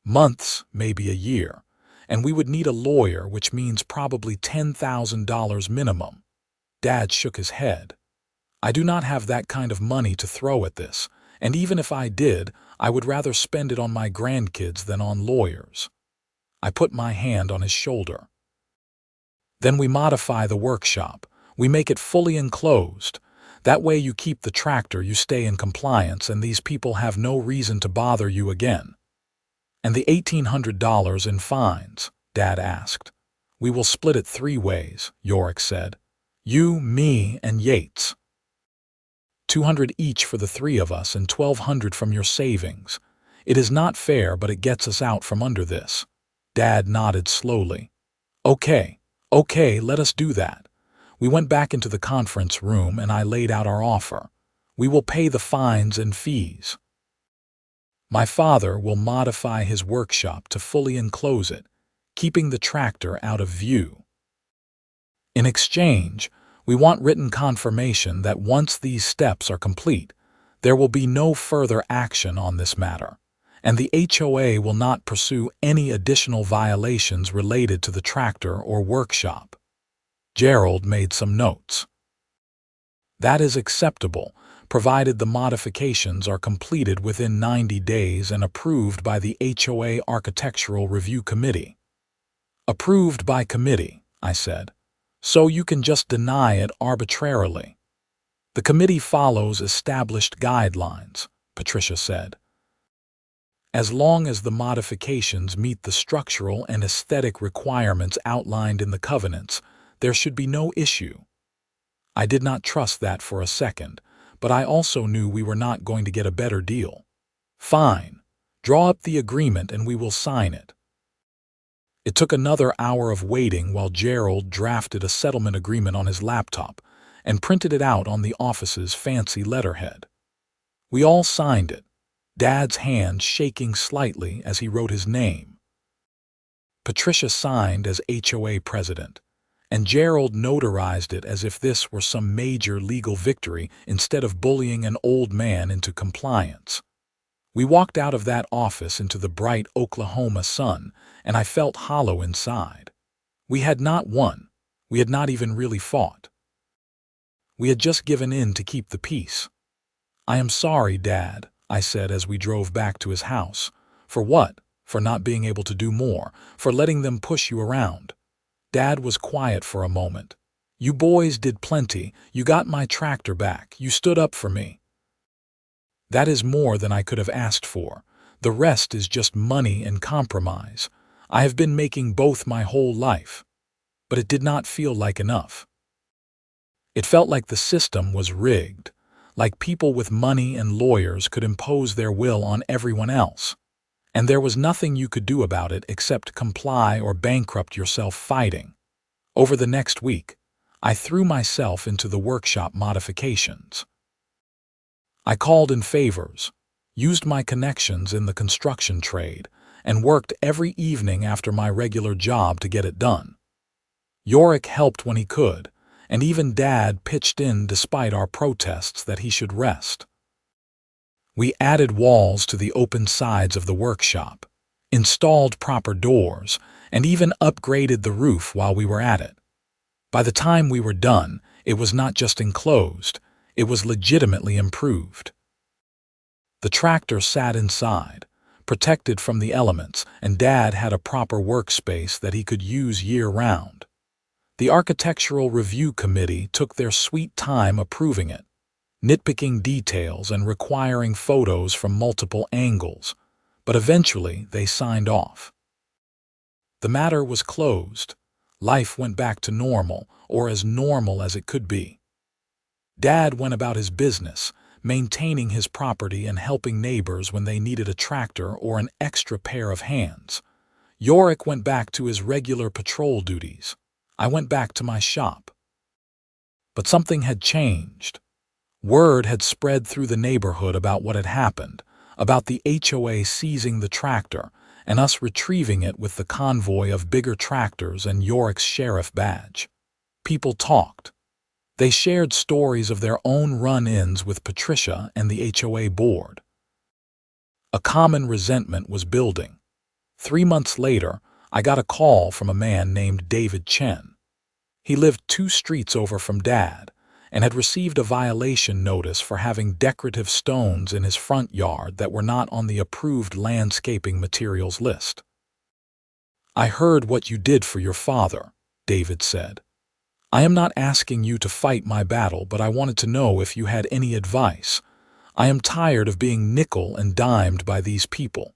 [SPEAKER 1] Months, maybe a year, and we would need a lawyer, which means probably $10,000 minimum. Dad shook his head. I do not have that kind of money to throw at this, and even if I did, I would rather spend it on my grandkids than on lawyers. I put my hand on his shoulder. Then we modify the workshop. We make it fully enclosed. That way you keep the tractor, you stay in compliance, and these people have no reason to bother you again. And the $1,800 in fines? Dad asked. We will split it 3 ways, Yorick said. You, me, and Yates. 200 each for the 3 of us and 1,200 from your savings. It is not fair, but it gets us out from under this. Dad nodded slowly. Okay, let us do that. We went back into the conference room and I laid out our offer. We will pay the fines and fees. My father will modify his workshop to fully enclose it, keeping the tractor out of view. In exchange, we want written confirmation that once these steps are complete, there will be no further action on this matter, and the HOA will not pursue any additional violations related to the tractor or workshop. Gerald made some notes. That is acceptable, provided the modifications are completed within 90 days and approved by the HOA Architectural Review Committee. Approved by committee, I said. So you can just deny it arbitrarily. The committee follows established guidelines, Patricia said. As long as the modifications meet the structural and aesthetic requirements outlined in the covenants, there should be no issue. I did not trust that for a second, but I also knew we were not going to get a better deal. Fine. Draw up the agreement and we will sign it. It took another hour of waiting while Gerald drafted a settlement agreement on his laptop and printed it out on the office's fancy letterhead. We all signed it, Dad's hand shaking slightly as he wrote his name. Patricia signed as HOA president, and Gerald notarized it as if this were some major legal victory instead of bullying an old man into compliance. We walked out of that office into the bright Oklahoma sun, and I felt hollow inside. We had not won. We had not even really fought. We had just given in to keep the peace. I am sorry, Dad, I said as we drove back to his house. For what? For not being able to do more, for letting them push you around. Dad was quiet for a moment. You boys did plenty. You got my tractor back. You stood up for me. That is more than I could have asked for. The rest is just money and compromise. I have been making both my whole life. But it did not feel like enough. It felt like the system was rigged, like people with money and lawyers could impose their will on everyone else. And there was nothing you could do about it except comply or bankrupt yourself fighting. Over the next week, I threw myself into the workshop modifications. I called in favors, used my connections in the construction trade, and worked every evening after my regular job to get it done. Yorick helped when he could, and even Dad pitched in despite our protests that he should rest. We added walls to the open sides of the workshop, installed proper doors, and even upgraded the roof while we were at it. By the time we were done, it was not just enclosed, it was legitimately improved. The tractor sat inside, protected from the elements, and Dad had a proper workspace that he could use year-round. The Architectural Review Committee took their sweet time approving it, nitpicking details and requiring photos from multiple angles, but eventually they signed off. The matter was closed. Life went back to normal, or as normal as it could be. Dad went about his business, maintaining his property and helping neighbors when they needed a tractor or an extra pair of hands. Yorick went back to his regular patrol duties. I went back to my shop. But something had changed. Word had spread through the neighborhood about what had happened, about the HOA seizing the tractor and us retrieving it with the convoy of bigger tractors and Yorick's sheriff badge. People talked. They shared stories of their own run-ins with Patricia and the HOA board. A common resentment was building. 3 months later, I got a call from a man named David Chen. He lived 2 streets over from Dad, and had received a violation notice for having decorative stones in his front yard that were not on the approved landscaping materials list. "I heard what you did for your father," David said. "I am not asking you to fight my battle, but I wanted to know if you had any advice. I am tired of being nickel and dimed by these people."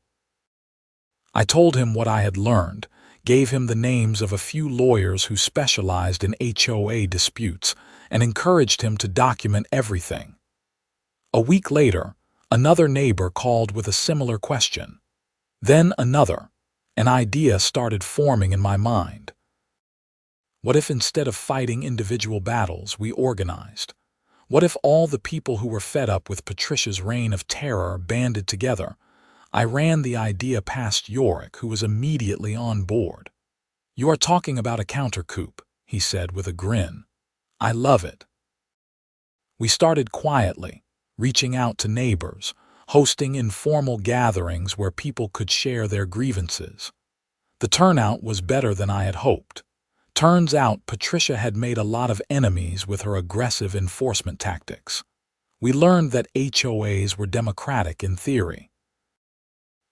[SPEAKER 1] I told him what I had learned, gave him the names of a few lawyers who specialized in HOA disputes, and encouraged him to document everything. A week later, another neighbor called with a similar question. Then another. An idea started forming in my mind. What if instead of fighting individual battles, we organized? What if all the people who were fed up with Patricia's reign of terror banded together? I ran the idea past Yorick, who was immediately on board. "You are talking about a counter-coup," he said with a grin. "I love it." We started quietly, reaching out to neighbors, hosting informal gatherings where people could share their grievances. The turnout was better than I had hoped. Turns out Patricia had made a lot of enemies with her aggressive enforcement tactics. We learned that HOAs were democratic in theory.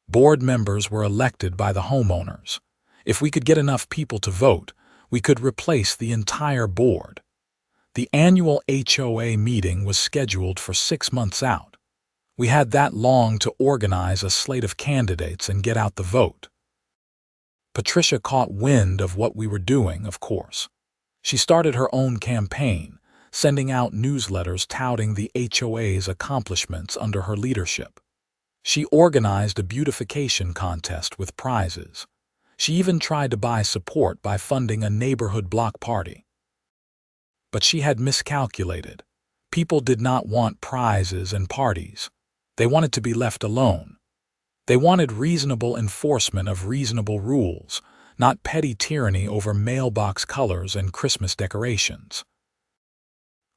[SPEAKER 1] Board members were elected by the homeowners. If we could get enough people to vote, we could replace the entire board. The annual HOA meeting was scheduled for 6 months out. We had that long to organize a slate of candidates and get out the vote. Patricia caught wind of what we were doing, of course. She started her own campaign, sending out newsletters touting the HOA's accomplishments under her leadership. She organized a beautification contest with prizes. She even tried to buy support by funding a neighborhood block party. But she had miscalculated. People did not want prizes and parties. They wanted to be left alone. They wanted reasonable enforcement of reasonable rules, not petty tyranny over mailbox colors and Christmas decorations.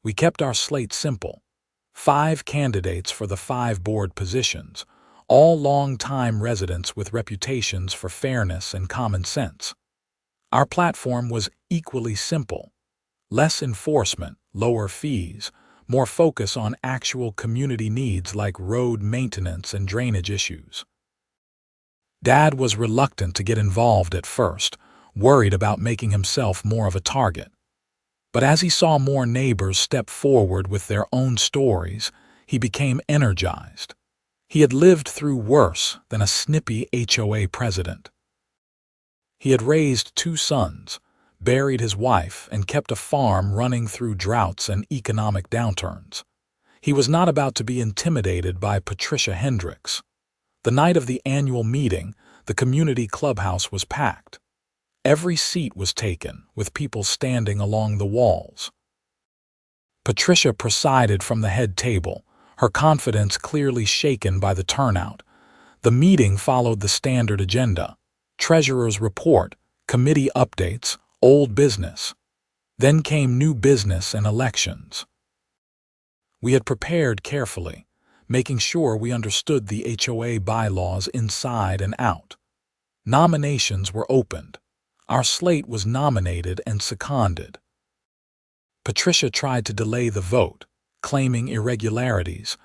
[SPEAKER 1] We kept our slate simple. 5 candidates for the 5 board positions, all long-time residents with reputations for fairness and common sense. Our platform was equally simple. Less enforcement, lower fees, more focus on actual community needs like road maintenance and drainage issues. Dad was reluctant to get involved at first, worried about making himself more of a target. But as he saw more neighbors step forward with their own stories, he became energized. He had lived through worse than a snippy HOA president. He had raised 2 sons, buried his wife, and kept a farm running through droughts and economic downturns. He was not about to be intimidated by Patricia Hendricks. The night of the annual meeting, the community clubhouse was packed. Every seat was taken, with people standing along the walls. Patricia presided from the head table, her confidence clearly shaken by the turnout. The meeting followed the standard agenda: treasurer's report, committee updates, old business. Then came new business and elections. We had prepared carefully, making sure we understood the HOA bylaws inside and out. Nominations were opened. Our slate was nominated and seconded. Patricia tried to delay the vote, claiming irregularities,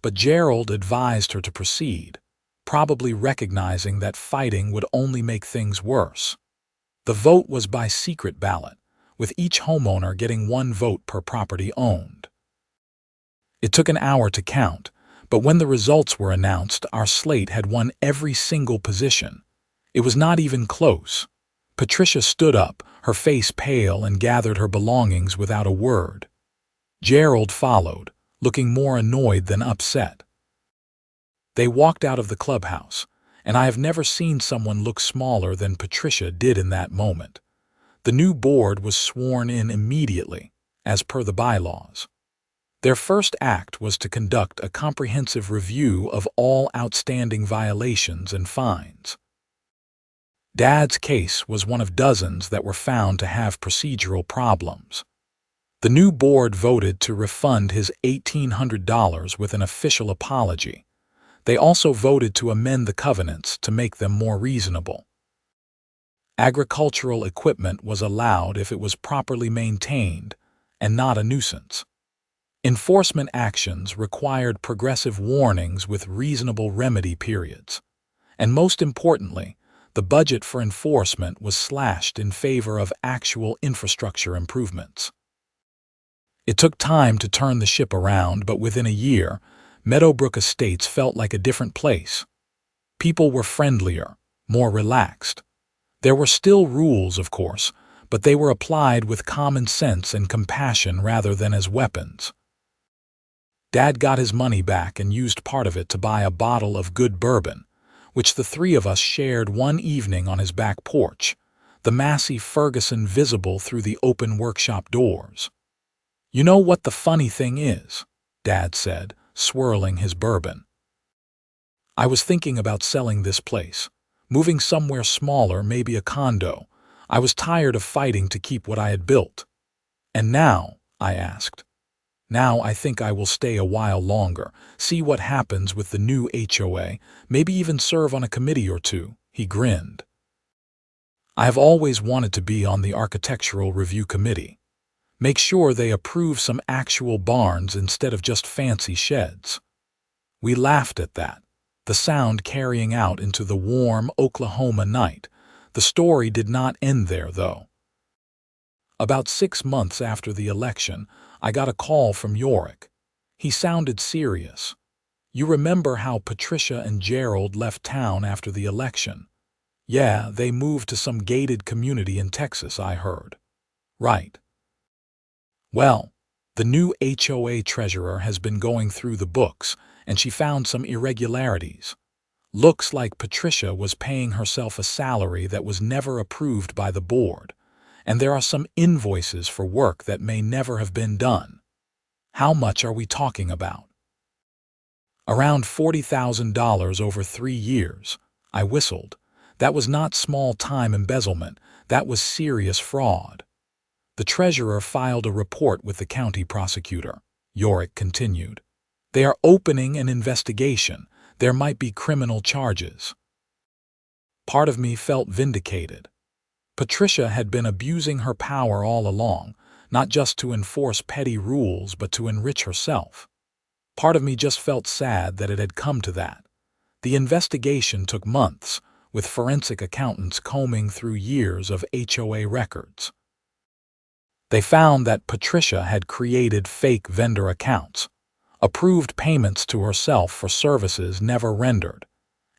[SPEAKER 1] but Gerald advised her to proceed, probably recognizing that fighting would only make things worse. The vote was by secret ballot, with each homeowner getting 1 vote per property owned. It took an hour to count, but when the results were announced, our slate had won every single position. It was not even close. Patricia stood up, her face pale, and gathered her belongings without a word. Gerald followed, looking more annoyed than upset. They walked out of the clubhouse, and I have never seen someone look smaller than Patricia did in that moment. The new board was sworn in immediately, as per the bylaws. Their first act was to conduct a comprehensive review of all outstanding violations and fines. Dad's case was one of dozens that were found to have procedural problems. The new board voted to refund his $1,800 with an official apology. They also voted to amend the covenants to make them more reasonable. Agricultural equipment was allowed if it was properly maintained and not a nuisance. Enforcement actions required progressive warnings with reasonable remedy periods. And most importantly, the budget for enforcement was slashed in favor of actual infrastructure improvements. It took time to turn the ship around, but within a year, Meadowbrook Estates felt like a different place. People were friendlier, more relaxed. There were still rules, of course, but they were applied with common sense and compassion rather than as weapons. Dad got his money back and used part of it to buy a bottle of good bourbon, which the three of us shared one evening on his back porch, the Massey Ferguson visible through the open workshop doors. "You know what the funny thing is?" Dad said, swirling his bourbon. "I was thinking about selling this place, moving somewhere smaller, maybe a condo. I was tired of fighting to keep what I had built." "And now?" I asked. "Now I think I will stay a while longer, see what happens with the new HOA, maybe even serve on a committee or two," he grinned. "I have always wanted to be on the architectural review committee. Make sure they approve some actual barns instead of just fancy sheds." We laughed at that, the sound carrying out into the warm Oklahoma night. The story did not end there, though. About 6 months after the election, I got a call from Yorick. He sounded serious. "You remember how Patricia and Gerald left town after the election?" "Yeah, they moved to some gated community in Texas, I heard." "Right. Well, the new HOA treasurer has been going through the books, and she found some irregularities. Looks like Patricia was paying herself a salary that was never approved by the board, and there are some invoices for work that may never have been done." "How much are we talking about?" "Around $40,000 over 3 years. I whistled. That was not small-time embezzlement, that was serious fraud. "The treasurer filed a report with the county prosecutor," Yorick continued. "They are opening an investigation. There might be criminal charges." Part of me felt vindicated. Patricia had been abusing her power all along, not just to enforce petty rules but to enrich herself. Part of me just felt sad that it had come to that. The investigation took months, with forensic accountants combing through years of HOA records. They found that Patricia had created fake vendor accounts, approved payments to herself for services never rendered,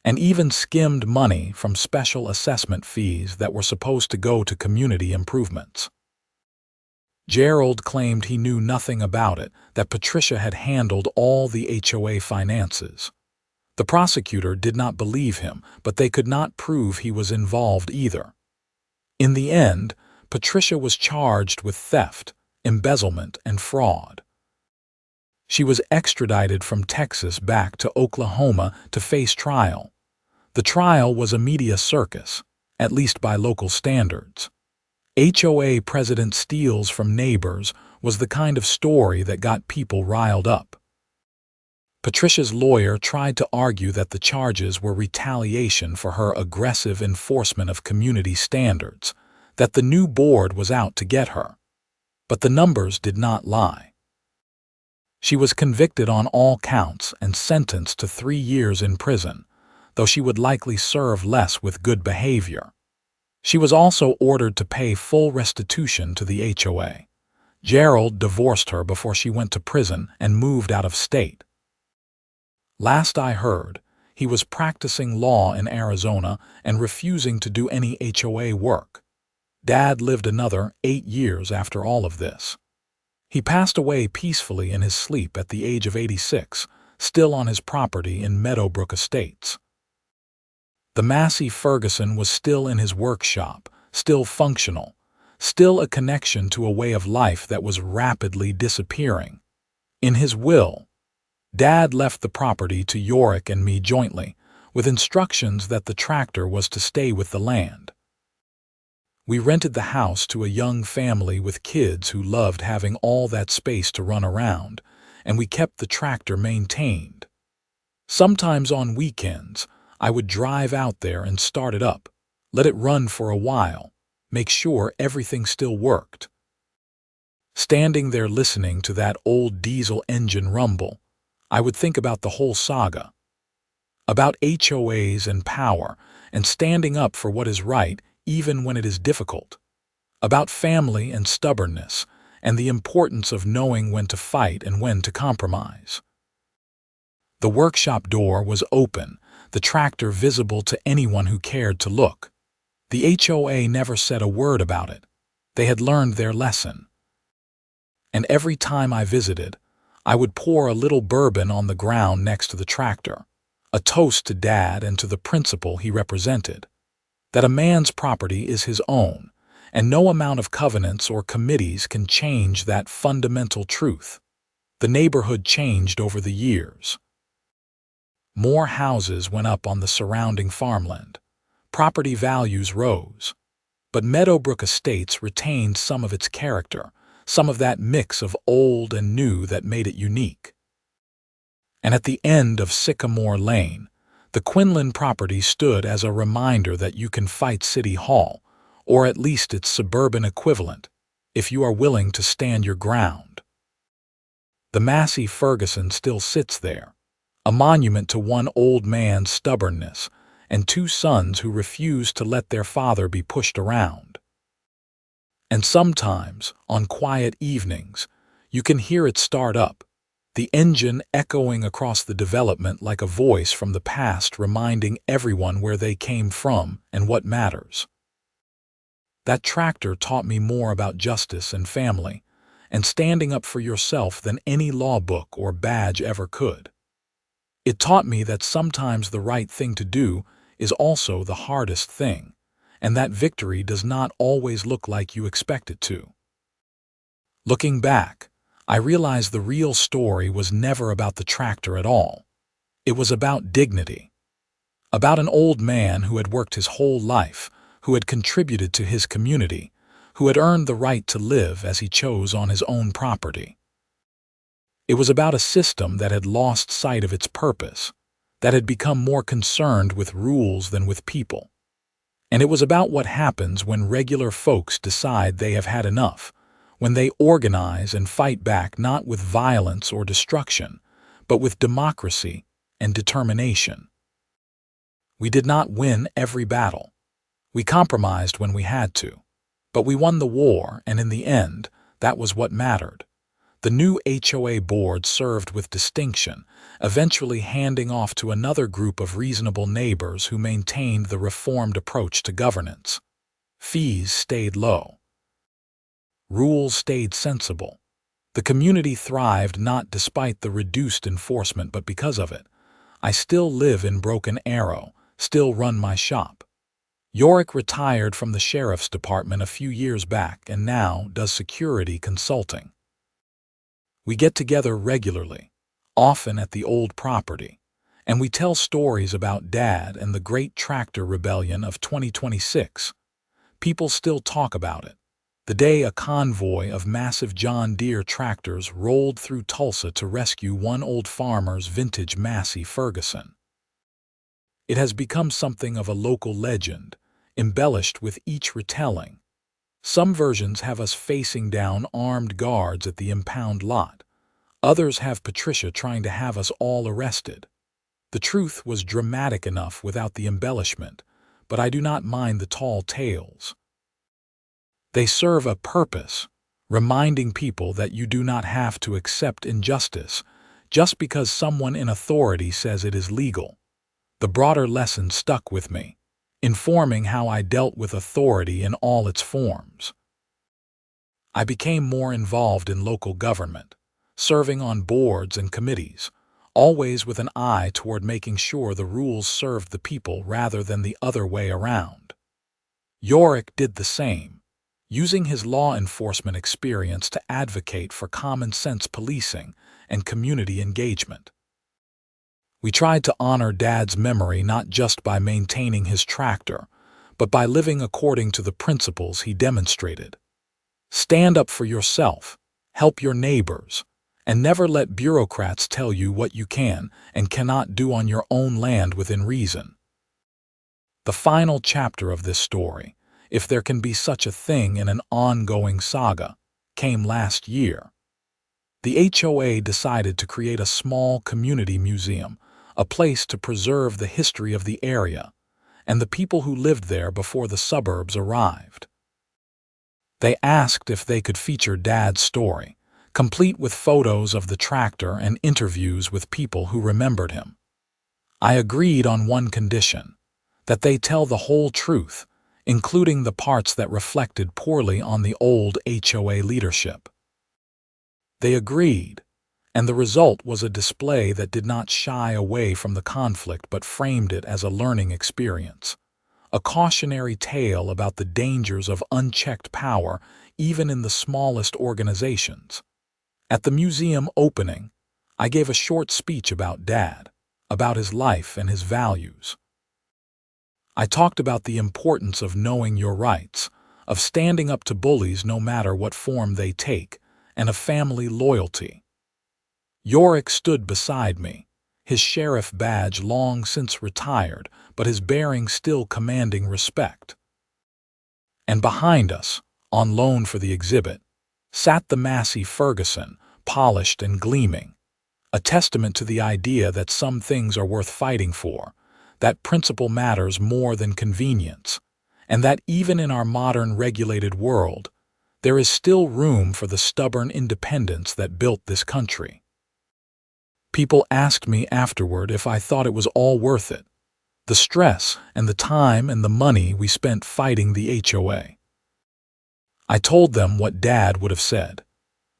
[SPEAKER 1] and even skimmed money from special assessment fees that were supposed to go to community improvements. Gerald claimed he knew nothing about it, that Patricia had handled all the HOA finances. The prosecutor did not believe him, but they could not prove he was involved either. In the end, Patricia was charged with theft, embezzlement, and fraud. She was extradited from Texas back to Oklahoma to face trial. The trial was a media circus, at least by local standards. HOA president steals from neighbors was the kind of story that got people riled up. Patricia's lawyer tried to argue that the charges were retaliation for her aggressive enforcement of community standards, that the new board was out to get her. But the numbers did not lie. She was convicted on all counts and sentenced to 3 years in prison, though she would likely serve less with good behavior. She was also ordered to pay full restitution to the HOA. Gerald divorced her before she went to prison and moved out of state. Last I heard, he was practicing law in Arizona and refusing to do any HOA work. Dad lived another 8 years after all of this. He passed away peacefully in his sleep at the age of 86, still on his property in Meadowbrook Estates. The Massey Ferguson was still in his workshop, still functional, still a connection to a way of life that was rapidly disappearing. In his will, Dad left the property to Yorick and me jointly, with instructions that the tractor was to stay with the land. We rented the house to a young family with kids who loved having all that space to run around, and we kept the tractor maintained. Sometimes on weekends, I would drive out there and start it up, let it run for a while, make sure everything still worked. Standing there listening to that old diesel engine rumble, I would think about the whole saga, about HOAs and power, and standing up for what is right even when it is difficult, about family and stubbornness, and the importance of knowing when to fight and when to compromise. The workshop door was open, the tractor visible to anyone who cared to look. The HOA never said a word about it. They had learned their lesson. And every time I visited, I would pour a little bourbon on the ground next to the tractor, a toast to Dad and to the principle he represented, that a man's property is his own, and no amount of covenants or committees can change that fundamental truth. The neighborhood changed over the years. More houses went up on the surrounding farmland. Property values rose. But Meadowbrook Estates retained some of its character, some of that mix of old and new that made it unique. And at the end of Sycamore Lane, the Quinlan property stood as a reminder that you can fight City Hall, or at least its suburban equivalent, if you are willing to stand your ground. The Massey Ferguson still sits there, a monument to one old man's stubbornness and two sons who refused to let their father be pushed around. And sometimes, on quiet evenings, you can hear it start up, the engine echoing across the development like a voice from the past reminding everyone where they came from and what matters. That tractor taught me more about justice and family, and standing up for yourself than any law book or badge ever could. It taught me that sometimes the right thing to do is also the hardest thing, and that victory does not always look like you expect it to. Looking back, I realized the real story was never about the tractor at all. It was about dignity. About an old man who had worked his whole life, who had contributed to his community, who had earned the right to live as he chose on his own property. It was about a system that had lost sight of its purpose, that had become more concerned with rules than with people. And it was about what happens when regular folks decide they have had enough, when they organize and fight back not with violence or destruction, but with democracy and determination. We did not win every battle. We compromised when we had to, but we won the war, and in the end, that was what mattered. The new HOA board served with distinction, eventually handing off to another group of reasonable neighbors who maintained the reformed approach to governance. Fees stayed low. Rules stayed sensible. The community thrived not despite the reduced enforcement but because of it. I still live in Broken Arrow, still run my shop. Yorick retired from the sheriff's department a few years back and now does security consulting. We get together regularly, often at the old property, and we tell stories about Dad and the Great Tractor Rebellion of 2026. People still talk about it. The day a convoy of massive John Deere tractors rolled through Tulsa to rescue one old farmer's vintage Massey Ferguson. It has become something of a local legend, embellished with each retelling. Some versions have us facing down armed guards at the impound lot. Others have Patricia trying to have us all arrested. The truth was dramatic enough without the embellishment, but I do not mind the tall tales. They serve a purpose, reminding people that you do not have to accept injustice just because someone in authority says it is legal. The broader lesson stuck with me, informing how I dealt with authority in all its forms. I became more involved in local government, serving on boards and committees, always with an eye toward making sure the rules served the people rather than the other way around. Yorick did the same, using his law enforcement experience to advocate for common-sense policing and community engagement. We tried to honor Dad's memory not just by maintaining his tractor, but by living according to the principles he demonstrated. Stand up for yourself, help your neighbors, and never let bureaucrats tell you what you can and cannot do on your own land within reason. The final chapter of this story, if there can be such a thing in an ongoing saga, came last year. The HOA decided to create a small community museum, a place to preserve the history of the area and the people who lived there before the suburbs arrived. They asked if they could feature Dad's story, complete with photos of the tractor and interviews with people who remembered him. I agreed on one condition, that they tell the whole truth, including the parts that reflected poorly on the old HOA leadership. They agreed, and the result was a display that did not shy away from the conflict but framed it as a learning experience, a cautionary tale about the dangers of unchecked power even in the smallest organizations. At the museum opening, I gave a short speech about Dad, about his life and his values. I talked about the importance of knowing your rights, of standing up to bullies no matter what form they take, and of family loyalty. Yorick stood beside me, his sheriff badge long since retired, but his bearing still commanding respect. And behind us, on loan for the exhibit, sat the Massey Ferguson, polished and gleaming, a testament to the idea that some things are worth fighting for, that principle matters more than convenience, and that even in our modern regulated world, there is still room for the stubborn independence that built this country. People asked me afterward if I thought it was all worth it, the stress and the time and the money we spent fighting the HOA. I told them what Dad would have said,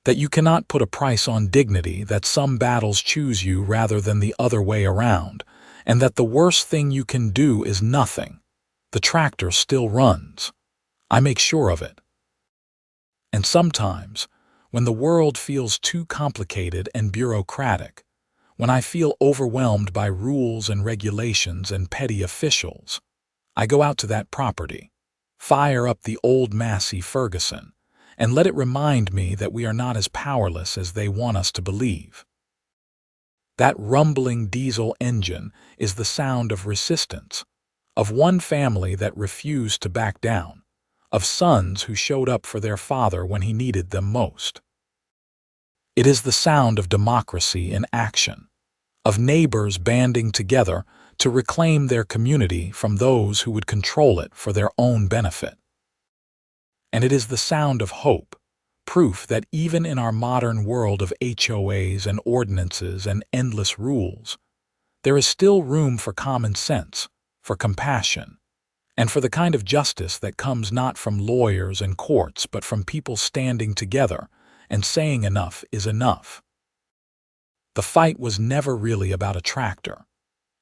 [SPEAKER 1] that you cannot put a price on dignity, that some battles choose you rather than the other way around, and that the worst thing you can do is nothing. The tractor still runs. I make sure of it. And sometimes, when the world feels too complicated and bureaucratic, when I feel overwhelmed by rules and regulations and petty officials, I go out to that property, fire up the old Massey Ferguson, and let it remind me that we are not as powerless as they want us to believe. That rumbling diesel engine is the sound of resistance, of one family that refused to back down, of sons who showed up for their father when he needed them most. It is the sound of democracy in action, of neighbors banding together to reclaim their community from those who would control it for their own benefit. And it is the sound of hope, proof that even in our modern world of HOAs and ordinances and endless rules, there is still room for common sense, for compassion, and for the kind of justice that comes not from lawyers and courts but from people standing together and saying enough is enough. The fight was never really about a tractor.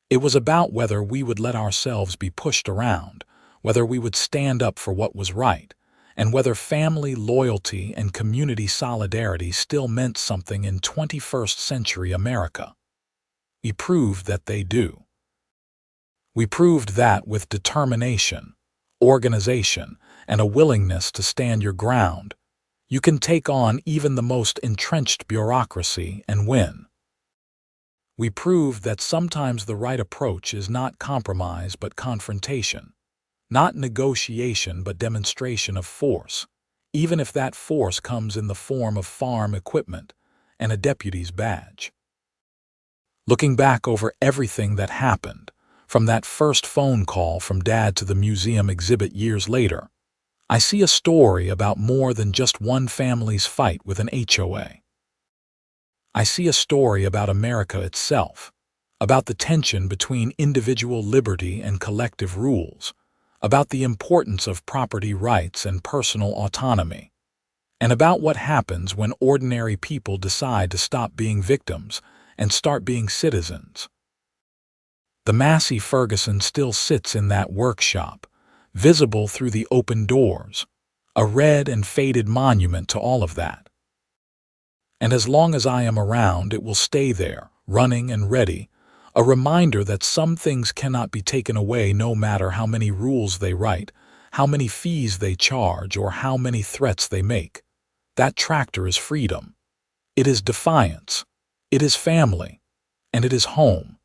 [SPEAKER 1] It was about whether we would let ourselves be pushed around, whether we would stand up for what was right, and whether family loyalty and community solidarity still meant something in 21st century America. We proved that they do. We proved that with determination, organization, and a willingness to stand your ground, you can take on even the most entrenched bureaucracy and win. We proved that sometimes the right approach is not compromise but confrontation, not negotiation but demonstration of force, even if that force comes in the form of farm equipment and a deputy's badge. Looking back over everything that happened, from that first phone call from Dad to the museum exhibit years later, I see a story about more than just one family's fight with an HOA. I see a story about America itself, about the tension between individual liberty and collective rules, about the importance of property rights and personal autonomy, and about what happens when ordinary people decide to stop being victims and start being citizens. The Massey Ferguson still sits in that workshop, visible through the open doors, a red and faded monument to all of that. And as long as I am around, it will stay there, running and ready, a reminder that some things cannot be taken away no matter how many rules they write, how many fees they charge, or how many threats they make. That tractor is freedom. It is defiance. It is family. And it is home.